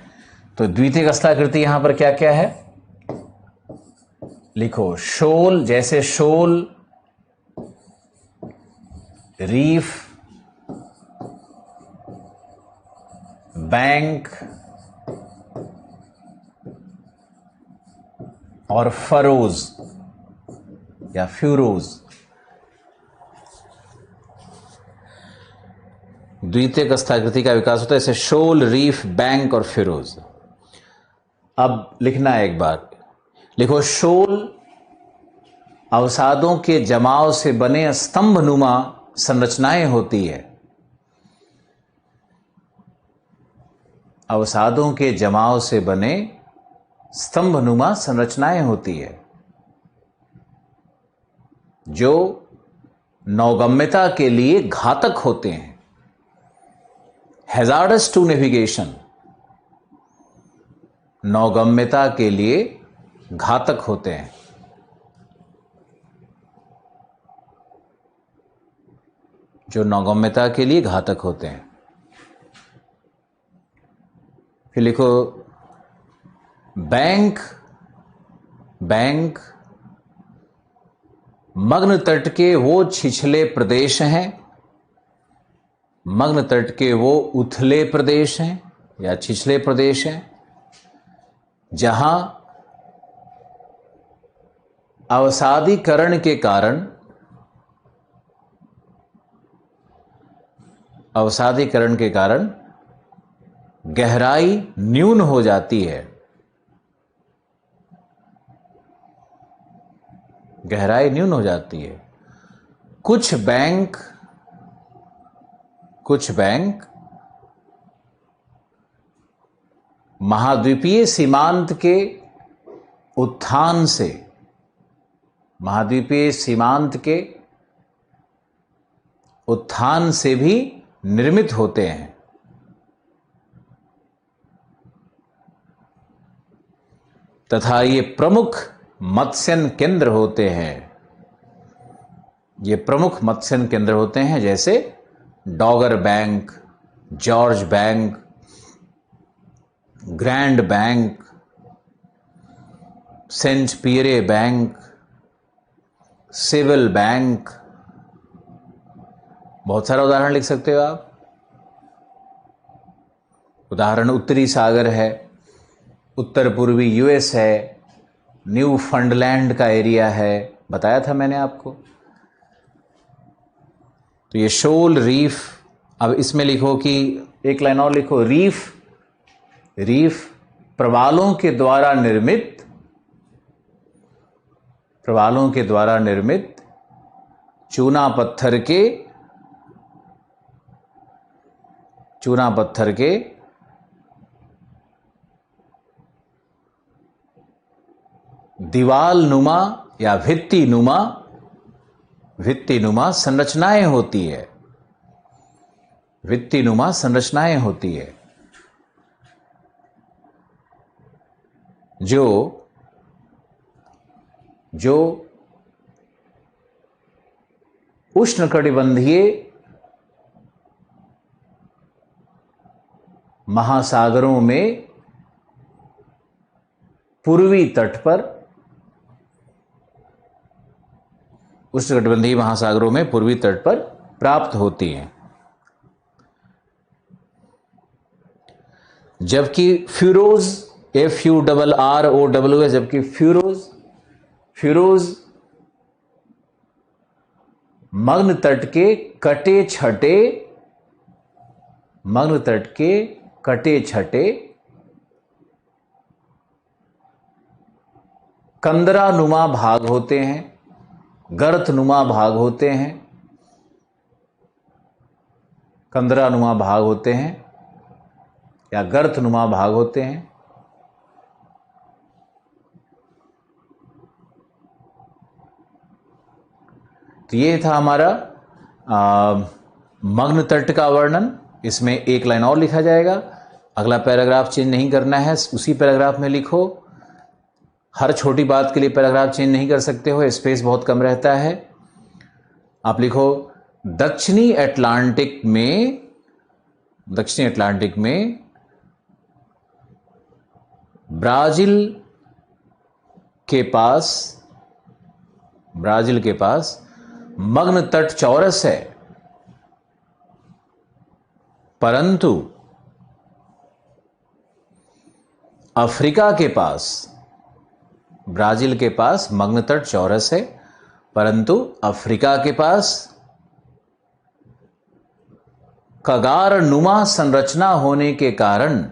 तो द्वितीयक स्थलाकृति यहां पर क्या क्या है, लिखो शोल, जैसे शोल, रीफ, बैंक और फरोज या फ्यूरोज। द्वितीयक स्थलाकृति का विकास होता है, जैसे शोल, रीफ, बैंक और फिरोज। अब लिखना है एक बार, लिखो शोल अवसादों के जमाव से बने स्तंभनुमा संरचनाएं होती है। अवसादों के जमाव से बने स्तंभनुमा संरचनाएं होती है, जो नौगम्यता के लिए घातक होते हैं। हैजार्डस टू नेविगेशन, नौगम्यता के लिए घातक होते हैं। जो नौगम्यता के लिए घातक होते हैं। फिर लिखो बैंक, बैंक मग्न तट के वो छिछले प्रदेश हैं, मग्न तट के वो उथले प्रदेश हैं या छिछले प्रदेश हैं, जहां अवसादीकरण के कारण, अवसादीकरण के कारण गहराई न्यून हो जाती है। गहराई न्यून हो जाती है। कुछ बैंक महाद्वीपीय सीमांत के उत्थान से, महाद्वीपीय सीमांत के उत्थान से भी निर्मित होते हैं। तथा ये प्रमुख मत्स्यन केंद्र होते हैं। ये प्रमुख मत्स्यन केंद्र होते हैं, जैसे Dogger bank, George bank, grand bank, Saint Pierre bank, civil bank. बहुत सारा उदाहरण लिख सकते हो आप। उदाहरण उत्तरी सागर है, उत्तर पूर्वी यूएस है, न्यू फंडलैंड का एरिया है, बताया था मैंने आपको। तो ये शोल, रीफ। अब इसमें लिखो कि एक लाइन और लिखो, रीफ, रीफ प्रवालों के द्वारा निर्मित, प्रवालों के द्वारा निर्मित चूना पत्थर के, चूना पत्थर के दीवाल नुमा या भित्ति नुमा, भित्ति नुमा संरचनाएं होती है। भित्ति नुमा संरचनाएं होती है, जो उष्णकटिबंधीय महासागरों में पूर्वी तट पर, उष्णकटिबंधीय महासागरों में पूर्वी तट पर प्राप्त होती हैं। जबकि फ्यूरोज, FURROWS, जबकि फ्यूरोज मग्न तट के कटे छटे, मग्न तट के कटे छटे कंदरा नुमा भाग होते हैं, गर्त नुमा भाग होते हैं, कंदरानुमा भाग होते हैं या गर्तनुमा भाग होते हैं। तो ये था हमारा मग्न तट का वर्णन। इसमें एक लाइन और लिखा जाएगा, अगला पैराग्राफ चेंज नहीं करना है, उसी पैराग्राफ में लिखो। हर छोटी बात के लिए पैराग्राफ चेंज नहीं कर सकते हो, स्पेस बहुत कम रहता है। आप लिखो दक्षिणी अटलांटिक में ब्राजील के पास मग्न तट चौरस है, परंतु अफ्रीका के पास, ब्राजील के पास मग्न तट चौरस है, परंतु अफ्रीका के पास कगारनुमा संरचना होने के कारण,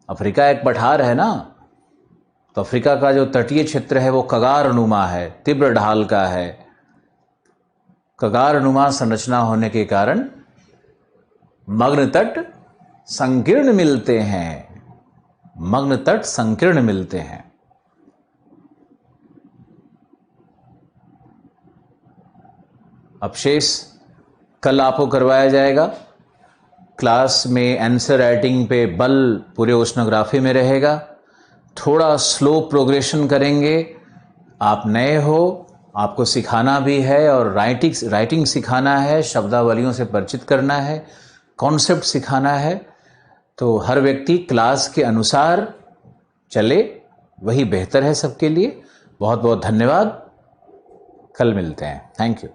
अफ्रीका एक पठार है ना, तो अफ्रीका का जो तटीय क्षेत्र है वो कगारनुमा है, तीव्र ढाल का है। कगारनुमा संरचना होने के कारण मग्न तट संकीर्ण मिलते हैं। अब शेष कल आपको करवाया जाएगा। क्लास में आंसर राइटिंग पे बल पूरे ओशनोग्राफी में रहेगा। थोड़ा स्लो प्रोग्रेशन करेंगे। आप नए हो, आपको सिखाना भी है और राइटिंग सिखाना है, शब्दावलियों से परिचित करना है, कॉन्सेप्ट सिखाना है। तो हर व्यक्ति क्लास के अनुसार चले, वही बेहतर है सबके लिए। बहुत बहुत धन्यवाद। कल मिलते हैं। Thank you.